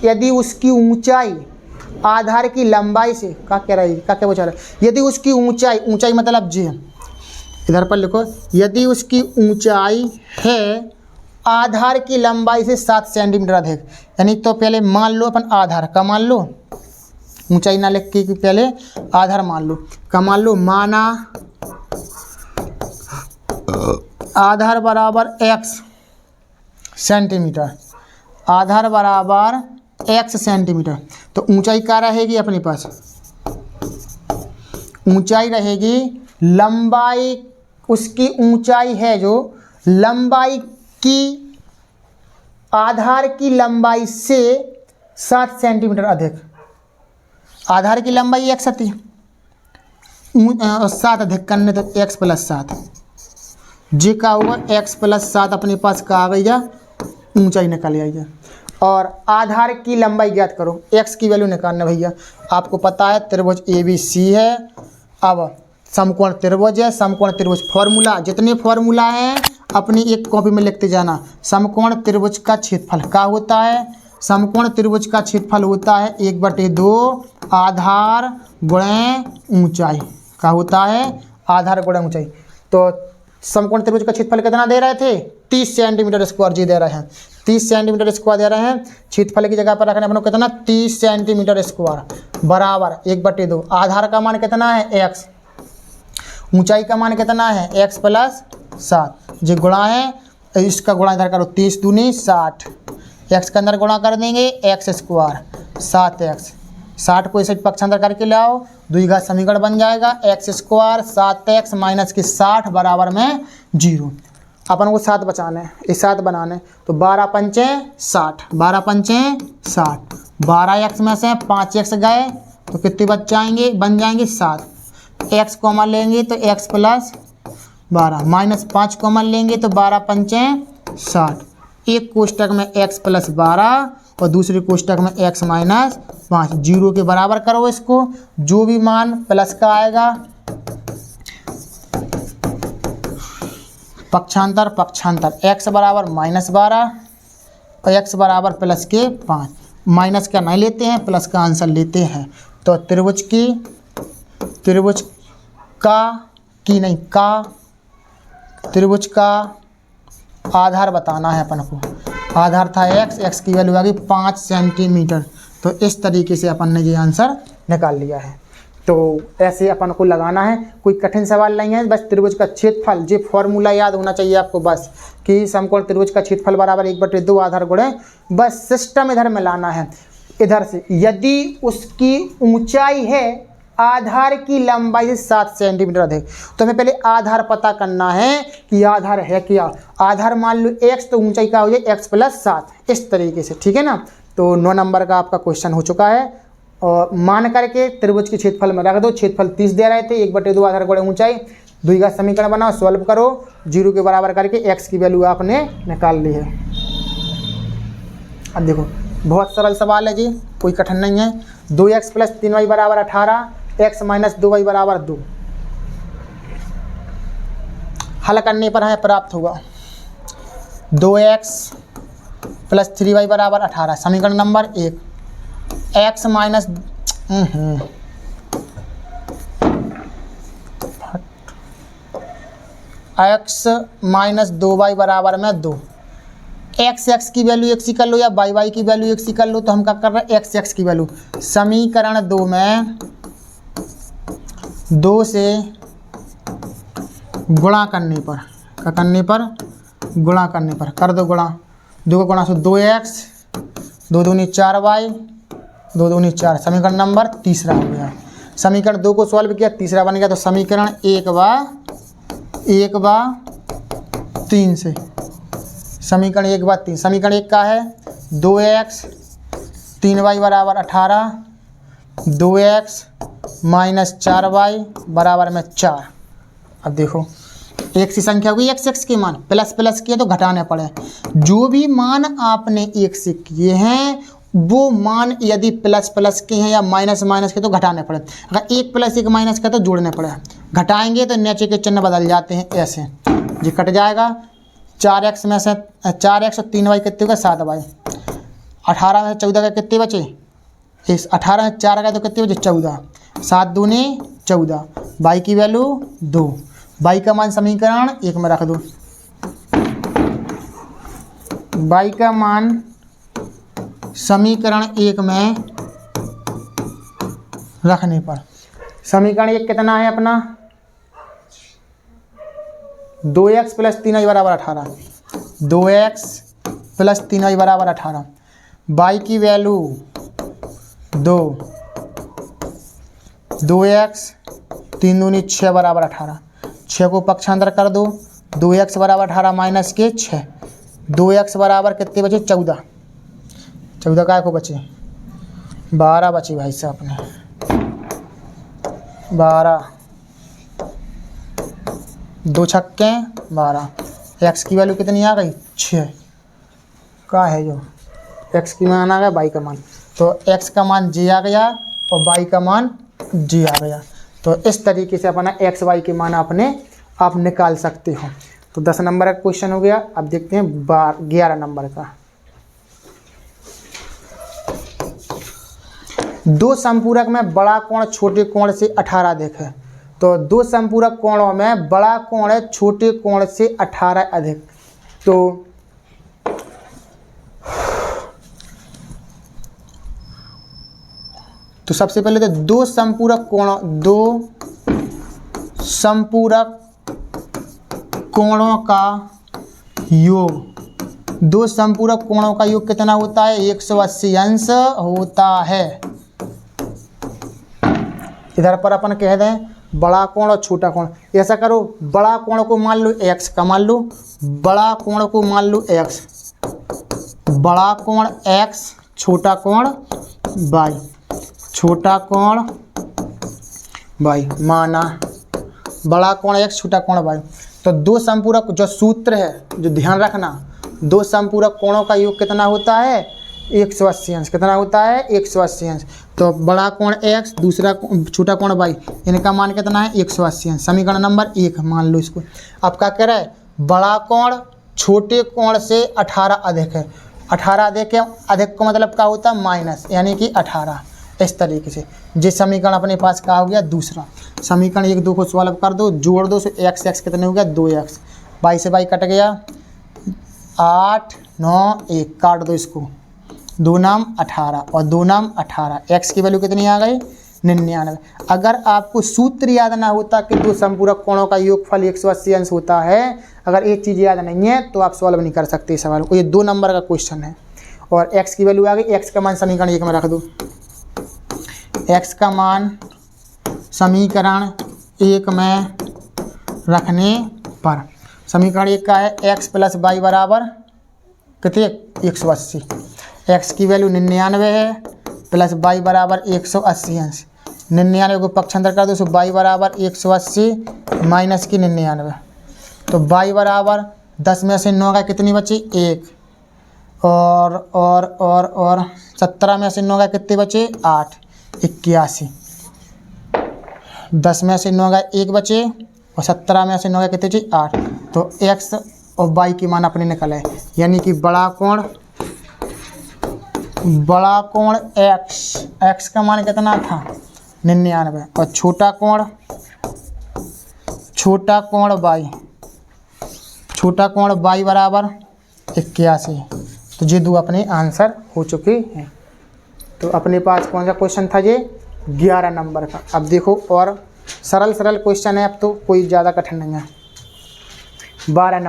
यदि उसकी ऊंचाई आधार की लंबाई से, क्या कह रहा है, क्या पूछा रहा है, यदि उसकी ऊंचाई मतलब जी, इधर पर लिखो, यदि उसकी ऊंचाई है आधार की लंबाई से 7 सेंटीमीटर अधिक, यानी तो पहले मान लो अपन आधार का मान लो, ऊंचाई ना लिख के पहले आधार मान लो। का मान लो, माना आधार बराबर x सेंटीमीटर, आधार बराबर x सेंटीमीटर। तो ऊंचाई क्या रहेगी अपने पास, ऊंचाई रहेगी लंबाई, उसकी ऊंचाई है जो लंबाई की, आधार की लंबाई से 7 सेंटीमीटर अधिक। आधार की लंबाई x थी, 7 अधिक करने तो x प्लस 7, जी का हुआ x प्लस 7 अपने पास का आ गई जा, ऊंचाई निकल आई है। और आधार की लंबाई ज्ञात करो, x की वैल्यू निकालना भैया। आपको पता है त्रिभुज ABC है, अब समकोण त्रिभुज है, समकोण त्रिभुज फॉर्मूला, जितने फॉर्मूला हैं अपनी एक कॉपी में लिखते जाना। समकोण त्रिभुज का क्षेत्रफल क्या होता है, समकोण त्रिभुज का क्षेत्रफल होता है 1/2 आधार गुणे ऊंचाई, क्या होता है, आधार गुणे ऊंचाई। तो समकोण त्रिभुज का क्षेत्रफल कितना दे रहे थे, 30 सेंटीमीटर स्क्वायर जी दे रहे हैं, 30 सेंटीमीटर स्क्वायर दे रहे हैं। क्षेत्रफल की जगह पर रखने अपने कितना, 30 सेंटीमीटर स्क्वायर बराबर 1/2। आधार का मान कितना है x, ऊंचाई का मान कितना है x प्लस 7, जो गुणा है, इसका गुणा इधर करो, 30 दूनी 60, x के अंदर गुणा कर देंगे x स्क्वायर 7x, 60 को इसे पक्षांतर करके ले आओ, द्विघात समीकरण बन जाएगा x स्क्वायर 7x माइनस की 60 बराबर में 0। अपन को 7 बचाना है, इस 7 बनाना है, तो 12 पंचे 60, 12 पंचे 60, 12x में से 5x गए तो कितने बच जाएंगे, बन जाएंगे 7। x कॉमन लेंगे तो x प्लस 12 माइनस 5 कॉमन लेंगे तो 12 पंचे 60, एक कोष्टक में x प्लस 12 और दूसरे कोष्टक में x माइनस 5, 0 के बराबर करो इसको, जो भी मान प्लस का आएगा पक्षांतर पक्षांतर, x बराबर -12 और x बराबर प्लस के 5, माइनस का नहीं लेते हैं, प्लस का आंसर लेते हैं। तो त्रिभुज का आधार बताना है अपन को, आधार था x की वैल्यू आ गई 5 सेंटीमीटर। तो इस तरीके से अपन ने ये आंसर निकाल लिया है। तो ऐसे अपन को लगाना है, कोई कठिन सवाल नहीं है, बस त्रिभुज का क्षेत्रफल, ये फॉर्मूला याद होना चाहिए आपको बस, कि समकोण त्रिभुज का क्षेत्रफल बराबर 1/2 आधार गुणे, बस सिस्टम इधर में लाना है। इधर से यदि उसकी ऊंचाई है आधार की लंबाई से 7 सेंटीमीटर अधिक, तो हमें पहले आधार पता करना है कि आधार है क्या। आधार मान लो x, तो ऊंचाई का हो जाए x प्लस 7, इस तरीके से, ठीक है ना। तो 9 नंबर का आपका क्वेश्चन हो चुका है। और मान करके त्रिभुज के क्षेत्रफल में रख दो, क्षेत्रफल 30 दे रहे थे, 1/2 आधार गुणे ऊंचाई, द्विघात समीकरण बनाओ, सॉल्व करो, 0 के बराबर करके x की वैल्यू आपने निकाल ली है। अब देखो बहुत सरल सवाल है जी, कोई कठिन नहीं है। 2x प्लस 3y बराबर 18, x माइनस 2y बराबर 2, हल करने पर हमें प्राप्त होगा 2x प्लस 3y बराबर 18, समीकरण number 1। x minus x minus 2y बराबर में 2, x की वैल्यू x ही कर लो या y की वैल्यू x ही कर लो। तो हम क्या कर रहे हैं, x की वैल्यू समीकरण 2 में 2 से गुणा करने पर, क्या करने पर, गुणा करने पर कर दो गुणा, 2 का गुणा सो 2x, 2 दूनी 4y, 2 दूनी 4, समीकरण नंबर तीसरा हो गया। समीकरण 2 को सॉल्व किया, तीसरा बन गया। तो समीकरण 1 व 3 से, समीकरण 1 व 3, समीकरण 1 का है 2x 3y बराबर 18, 2x माइनस 4y बराबर में 4। अब देखो एक सी संख्या हुई x के मान, प्लस प्लस किए तो घटाने पड़े। जो भी मान आपने 1 से किए हैं वो मान यदि प्लस प्लस के हैं या माइनस माइनस के तो घटाने पड़े। अगर 1 प्लस 1 माइनस का तो जोड़ने पड़े, घटाएंगे तो नीचे के चिन्ह बदल जाते हैं, ऐसे ये कट जाएगा। 4x में से 4x और 3y कितने का 7y, 18 में से 14 का कितने बचे, इस 18 में 4 का तो कितने बचे 14, 7 दूनी 14, y की वैल्यू 2, y का मान समीकरण 1 में रख दो, y का मान समीकरण 1 में रखने पर, समीकरण 1 कितना है अपना, 2x प्लस 3y बराबर 18, 2x प्लस 3y बराबर 18, y की वैल्यू 2x 3 दूनी 6 बराबर 18। 6 को पक्षांतर कर दो, 2x बराबर 18 माइनस के 6, 2x बराबर कितने बचे 14, 14 काय को बचे 12 बचे भाई साहब अपने 12, 2 छक्के 12। x की वैल्यू कितनी आ गई 6, का है जो x की मान आ गया y का मान, तो x का मान g आ गया और y का मान g आ गया। तो इस तरीके से अपना x y के मान आप निकाल सकते हो। तो 10 नंबर का क्वेश्चन हो गया। अब देखते हैं 11 नंबर का। दो संपूरक में बड़ा कोण छोटे कोण से 18 अधिक है। तो दो संपूरक कोणों में बड़ा कोण है छोटे कोण से 18 अधिक। तो सबसे पहले तो दो संपूरक कोणों का योग, दो संपूरक कोणों का योग कितना होता है 180 अंश होता है। इधर पर अपन कह दें बड़ा कोण और छोटा कोण। ऐसा करो, बड़ा कोण को मान लो x का मान लो, बड़ा कोण को मान लो x, बड़ा कोण x, छोटा कोण y, छोटा कोण y माना बड़ा कोण x छोटा कोण y। तो दो संपूरक जो सूत्र है, जो ध्यान रखना, दो संपूरक कोणों का योग कितना होता है 180 अंश। कितना होता है 180 अंश। तो बड़ा कोण x, दूसरा छोटा कोण y, इनका मान कितना है 180 अंश। समीकरण नंबर 1 मान लो इसको। अब क्या कह रहा है बड़ा कोण छोटे कोण से 18 अधिक है। 18 अधिक है, अधिक का मतलब क्या होता है माइनस, यानी कि 18। इस तरीके से ये समीकरण अपने पास क्या हो गया दूसरा। समीकरण 1 2 को सॉल्व कर दो, जोड़ दो, x x कितने हो गया 2x, y से y कट गया 8 9 1, काट दो इसको, 2 नाम 18 और 2 नाम 18, x की वैल्यू कितनी आ गई 99। अगर आपको सूत्र याद ना होता कि दो संपूरक कोणों का योगफल 180 अंश होता है, अगर एक चीज़ याद नहीं है तो आप सॉल्व नहीं कर सकते सवाल को। ये 2 नंबर का क्वेश्चन है। और x की वैल्यू आ गई, x का मान समीकरण 1 में रख दो, x का मान समीकरण 1 में रखने पर समीकरण 1 का है x प्लस y बराबर कितने 180, x की वैल्यू 99 है प्लस y बराबर 180 अंश। 99 को पक्षांतर कर दो, y बराबर 180 माइनस की 99। तो y बराबर 10 में से 9 का कितनी बची 1, और 17 में से 9 का कितने बचे 8, 81। 10 में से 9 का 1 बचे और 17 में से 9 का कितने बचे 8। तो x और y की मान अपने निकले, यानी कि बड़ा कोण x का मान कितना था 99 और छोटा कोण y बराबर 81। तो ये दो अपने आंसर हो चुके हैं। तो अपने पास कौन सा क्वेश्चन था ये 11 नंबर का। अब देखो और सरल क्वेश्चन है, अब तो कोई ज़्यादा कठिन नहीं है। 12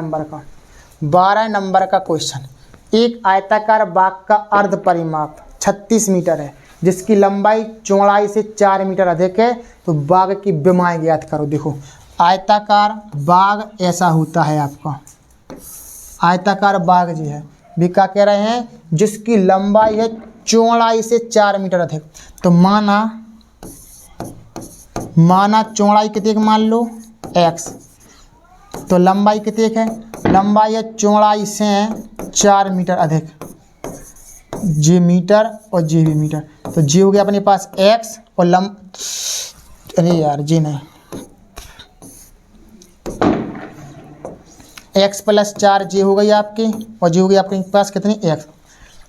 नंबर का क्वेश्चन, एक आयताकार बाग का अर्ध परिमाप 36 मीटर है जिसकी लंबाई चौड़ाई से 4 मीटर अधिक है। तो बाग की विमाएं ज्ञात करो। देखो आयताकार बाग ऐसा होता है आपका, आयताकार बाग जी है भी क्या कह रहे हैं जिसकी लंबाई है चौड़ाई से 4 मीटर अधिक। तो माना चौड़ाई कितने मान लो x, तो लंबाई कितने है, लंबाई है चौड़ाई से 4 मीटर अधिक, जी मीटर और जी भी मीटर। तो जी हो गया अपने पास x और अरे यार जी नहीं, x प्लस 4 जी हो गई आपकी और जी हो गई आपके पास कितनी x।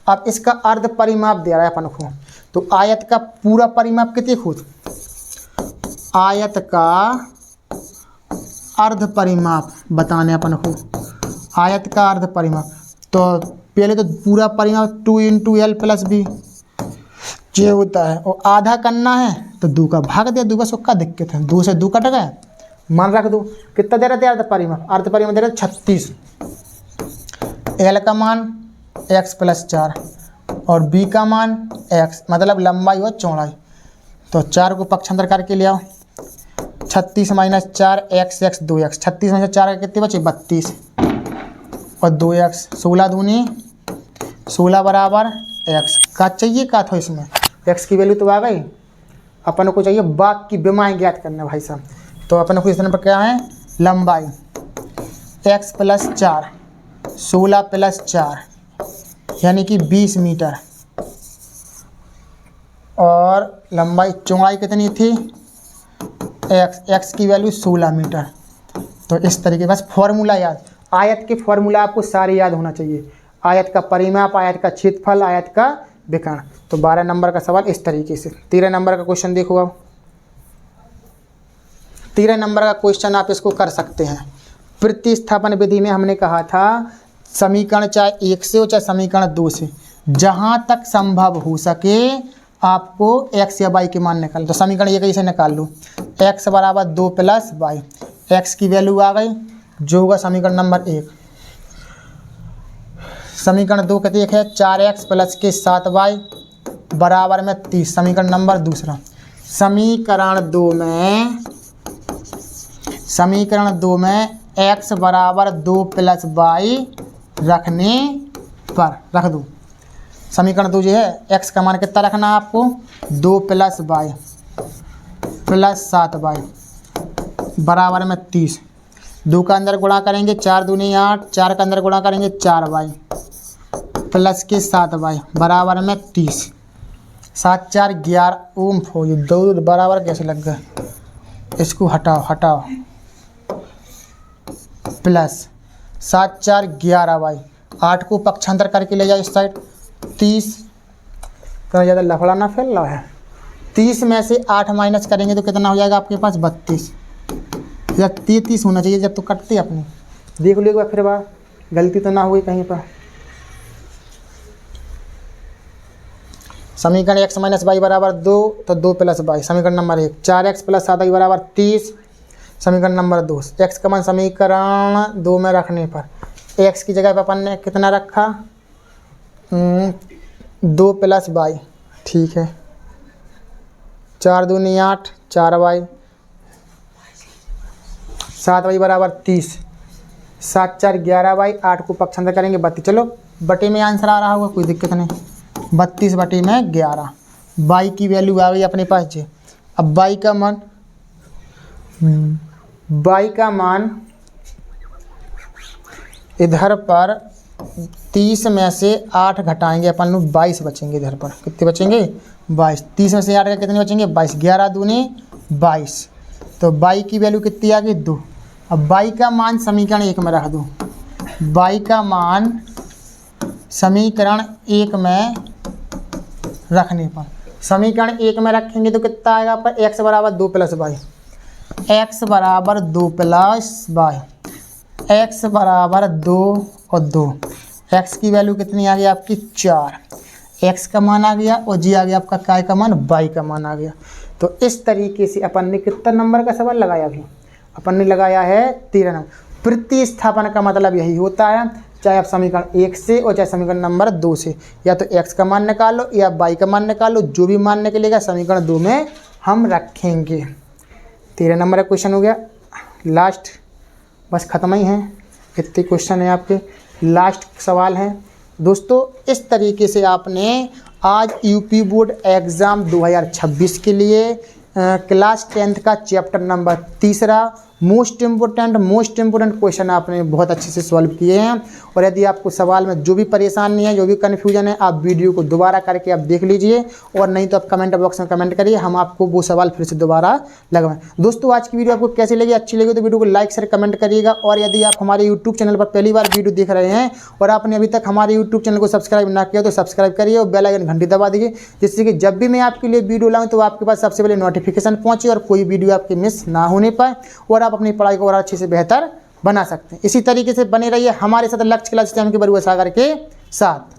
अब इसका अर्ध परिमाप दे रहा है अपन को। तो आयत का पूरा परिमाप कितने खुद, आयत का अर्ध परिमाप बताने अपन को, आयत का अर्ध परिमाप। तो पहले तो पूरा परिमाप 2 × L + B ये होता है, और आधा करना है तो 2 का भाग दे 2 बस, उसका दिक्कत है 2 से 2 कट गए, मान रख दो। कितना दे रहे थे अर्ध परिमाप दे रहे 36, L का मान x + 4 और बी का मान x, मतलब लंबाई और चौड़ाई। तो 4 को पक्षांतर करके ले आओ। 36 - 4 x 2x। 36 में से 4 का कितने बचे? 32 और 2x। 16 दूनी 16 बराबर x। का चाहिए का था इसमें? x की वैल्यू तो आ गई। अपन को चाहिए बाग की विमाएँ ज्ञात करना भाई साहब। तो अपन को इस तरह पर क्या है? लंबाई x + 4 16 + 4 यानी कि 20 मीटर, और लंबाई चौड़ाई कितनी थी? x की वैल्यू 16 मीटर। तो इस तरीके बस फॉर्मूला याद, आयत के फॉर्मूला आपको सारे याद होना चाहिए। आयत का परिमाप, आयत का क्षेत्रफल, आयत का विकर्ण। तो 12 नंबर का सवाल इस तरीके से। 13 नंबर का क्वेश्चन देखो। अब 13 नंबर का क्वेश्चन आप इसको कर सकते हैं। प्रतिस्थापन विधि में हमने कहा था समीकरण चाहे 1 से हो चाहे समीकरण 2 से, जहाँ तक संभव हो सके आपको x या y के मान निकाल। तो समीकरण 1 इसे निकाल लो। x = 2 + y। x की वैल्यू आ गई जो होगा समीकरण नंबर 1। समीकरण 2 कहते है 4x + के 7y बराबर में 30। समीकरण नंबर 2। समीकरण 2 में x = 2 + y रखने पर रख दो। समीकरण 2 जो है x का मान कितना रखना है आपको? 2 + y + 7y बराबर में 30। 2 का अंदर गुणा करेंगे 4 दूनी 8, 4 का अंदर गुणा करेंगे 4y + के 7y बराबर में 30। 7 4 11 ओम हो। ये 2 बराबर कैसे लग गए? इसको हटाओ प्लस 7 4 11y। 8 को पक्षांतर करके ले जाओ इस साइड। 30 तो ज़्यादा लफड़ा ना फैल रहा है। 30 में से 8 माइनस करेंगे तो कितना हो जाएगा आपके पास? 32 या 33 होना चाहिए जब तो कटते अपनी। देख लो एक बार फिर बार, गलती तो ना हुई कहीं पर। समीकरण x - y = 2 तो 2 + y। समीकरण नंबर 1 4x + 7y = 30। समीकरण नंबर 2 x का मान समीकरण 2 में रखने पर x की जगह पर अपन ने कितना रखा? 2 + y। ठीक है। 4 दूनी 8, 4y 7y बराबर 30। 7 4 11y। 8 को पक्षांतर करेंगे 32। चलो बटे में आंसर आ रहा होगा, कोई दिक्कत नहीं। 32 बटे में 11। y की वैल्यू आ गई अपने पास जी। अब y का मान इधर पर 30 में से 8 घटाएंगे अपन लोग 22 बचेंगे। इधर पर कितने बचेंगे? 22। 30 में से 8 का कितने बचेंगे? 22। 11 दूनी 22। तो y की वैल्यू कितनी आ गई? 2। अब y का मान समीकरण 1 में रख दो। y का मान समीकरण 1 में रखने पर, समीकरण 1 में रखेंगे तो कितना आएगा पर? x = 2 + y। x = 2 + y। x = 2 और 2। x की वैल्यू कितनी आ गई आपकी? 4। x का मान आ गया और जी आ गया आपका काय का मान? y का मान आ गया। तो इस तरीके से अपन ने कितना नंबर का सवाल लगाया? अभी अपन ने लगाया है 13 नंबर। प्रतिस्थापन का मतलब यही होता है, चाहे आप समीकरण 1 से और चाहे समीकरण नंबर 2 से, या तो x का मान निकालो या y का मान निकालो, जो भी मान निकलेगा समीकरण 2 में हम रखेंगे। 13 नंबर का क्वेश्चन हो गया लास्ट, बस ख़त्म ही है। इतने क्वेश्चन है आपके, लास्ट सवाल हैं दोस्तों। इस तरीके से आपने आज यूपी बोर्ड एग्ज़ाम 2026 के लिए क्लास 10th का chapter number 3 most important question आपने बहुत अच्छे से सॉल्व किए हैं। और यदि आपको सवाल में जो भी परेशानी है, जो भी कन्फ्यूजन है, आप वीडियो को दोबारा करके आप देख लीजिए, और नहीं तो आप कमेंट बॉक्स में कमेंट करिए, हम आपको वो सवाल फिर से दोबारा लगवाएं। दोस्तों आज की वीडियो आपको कैसी लगी? अच्छी लगी तो वीडियो को लाइक शेयर कमेंट करिएगा। और यदि आप हमारे यूट्यूब चैनल पर पहली बार वीडियो देख रहे हैं और आपने अभी तक हमारे यूट्यूब चैनल को सब्सक्राइब ना किया तो सब्सक्राइब करिए और बेल आइकन घंटी दबा दीजिए, जिससे कि जब भी मैं आपके लिए वीडियो लाऊं तो आपके पास सबसे पहले नोटिफिकेशन पहुंचे और कोई वीडियो आपकी मिस ना होने पाए, और आप अपनी पढ़ाई को और अच्छे से बेहतर बना सकते हैं। इसी तरीके से बने रहिए हमारे साथ लक्ष्य क्लासेस के बरुआ सागर के साथ।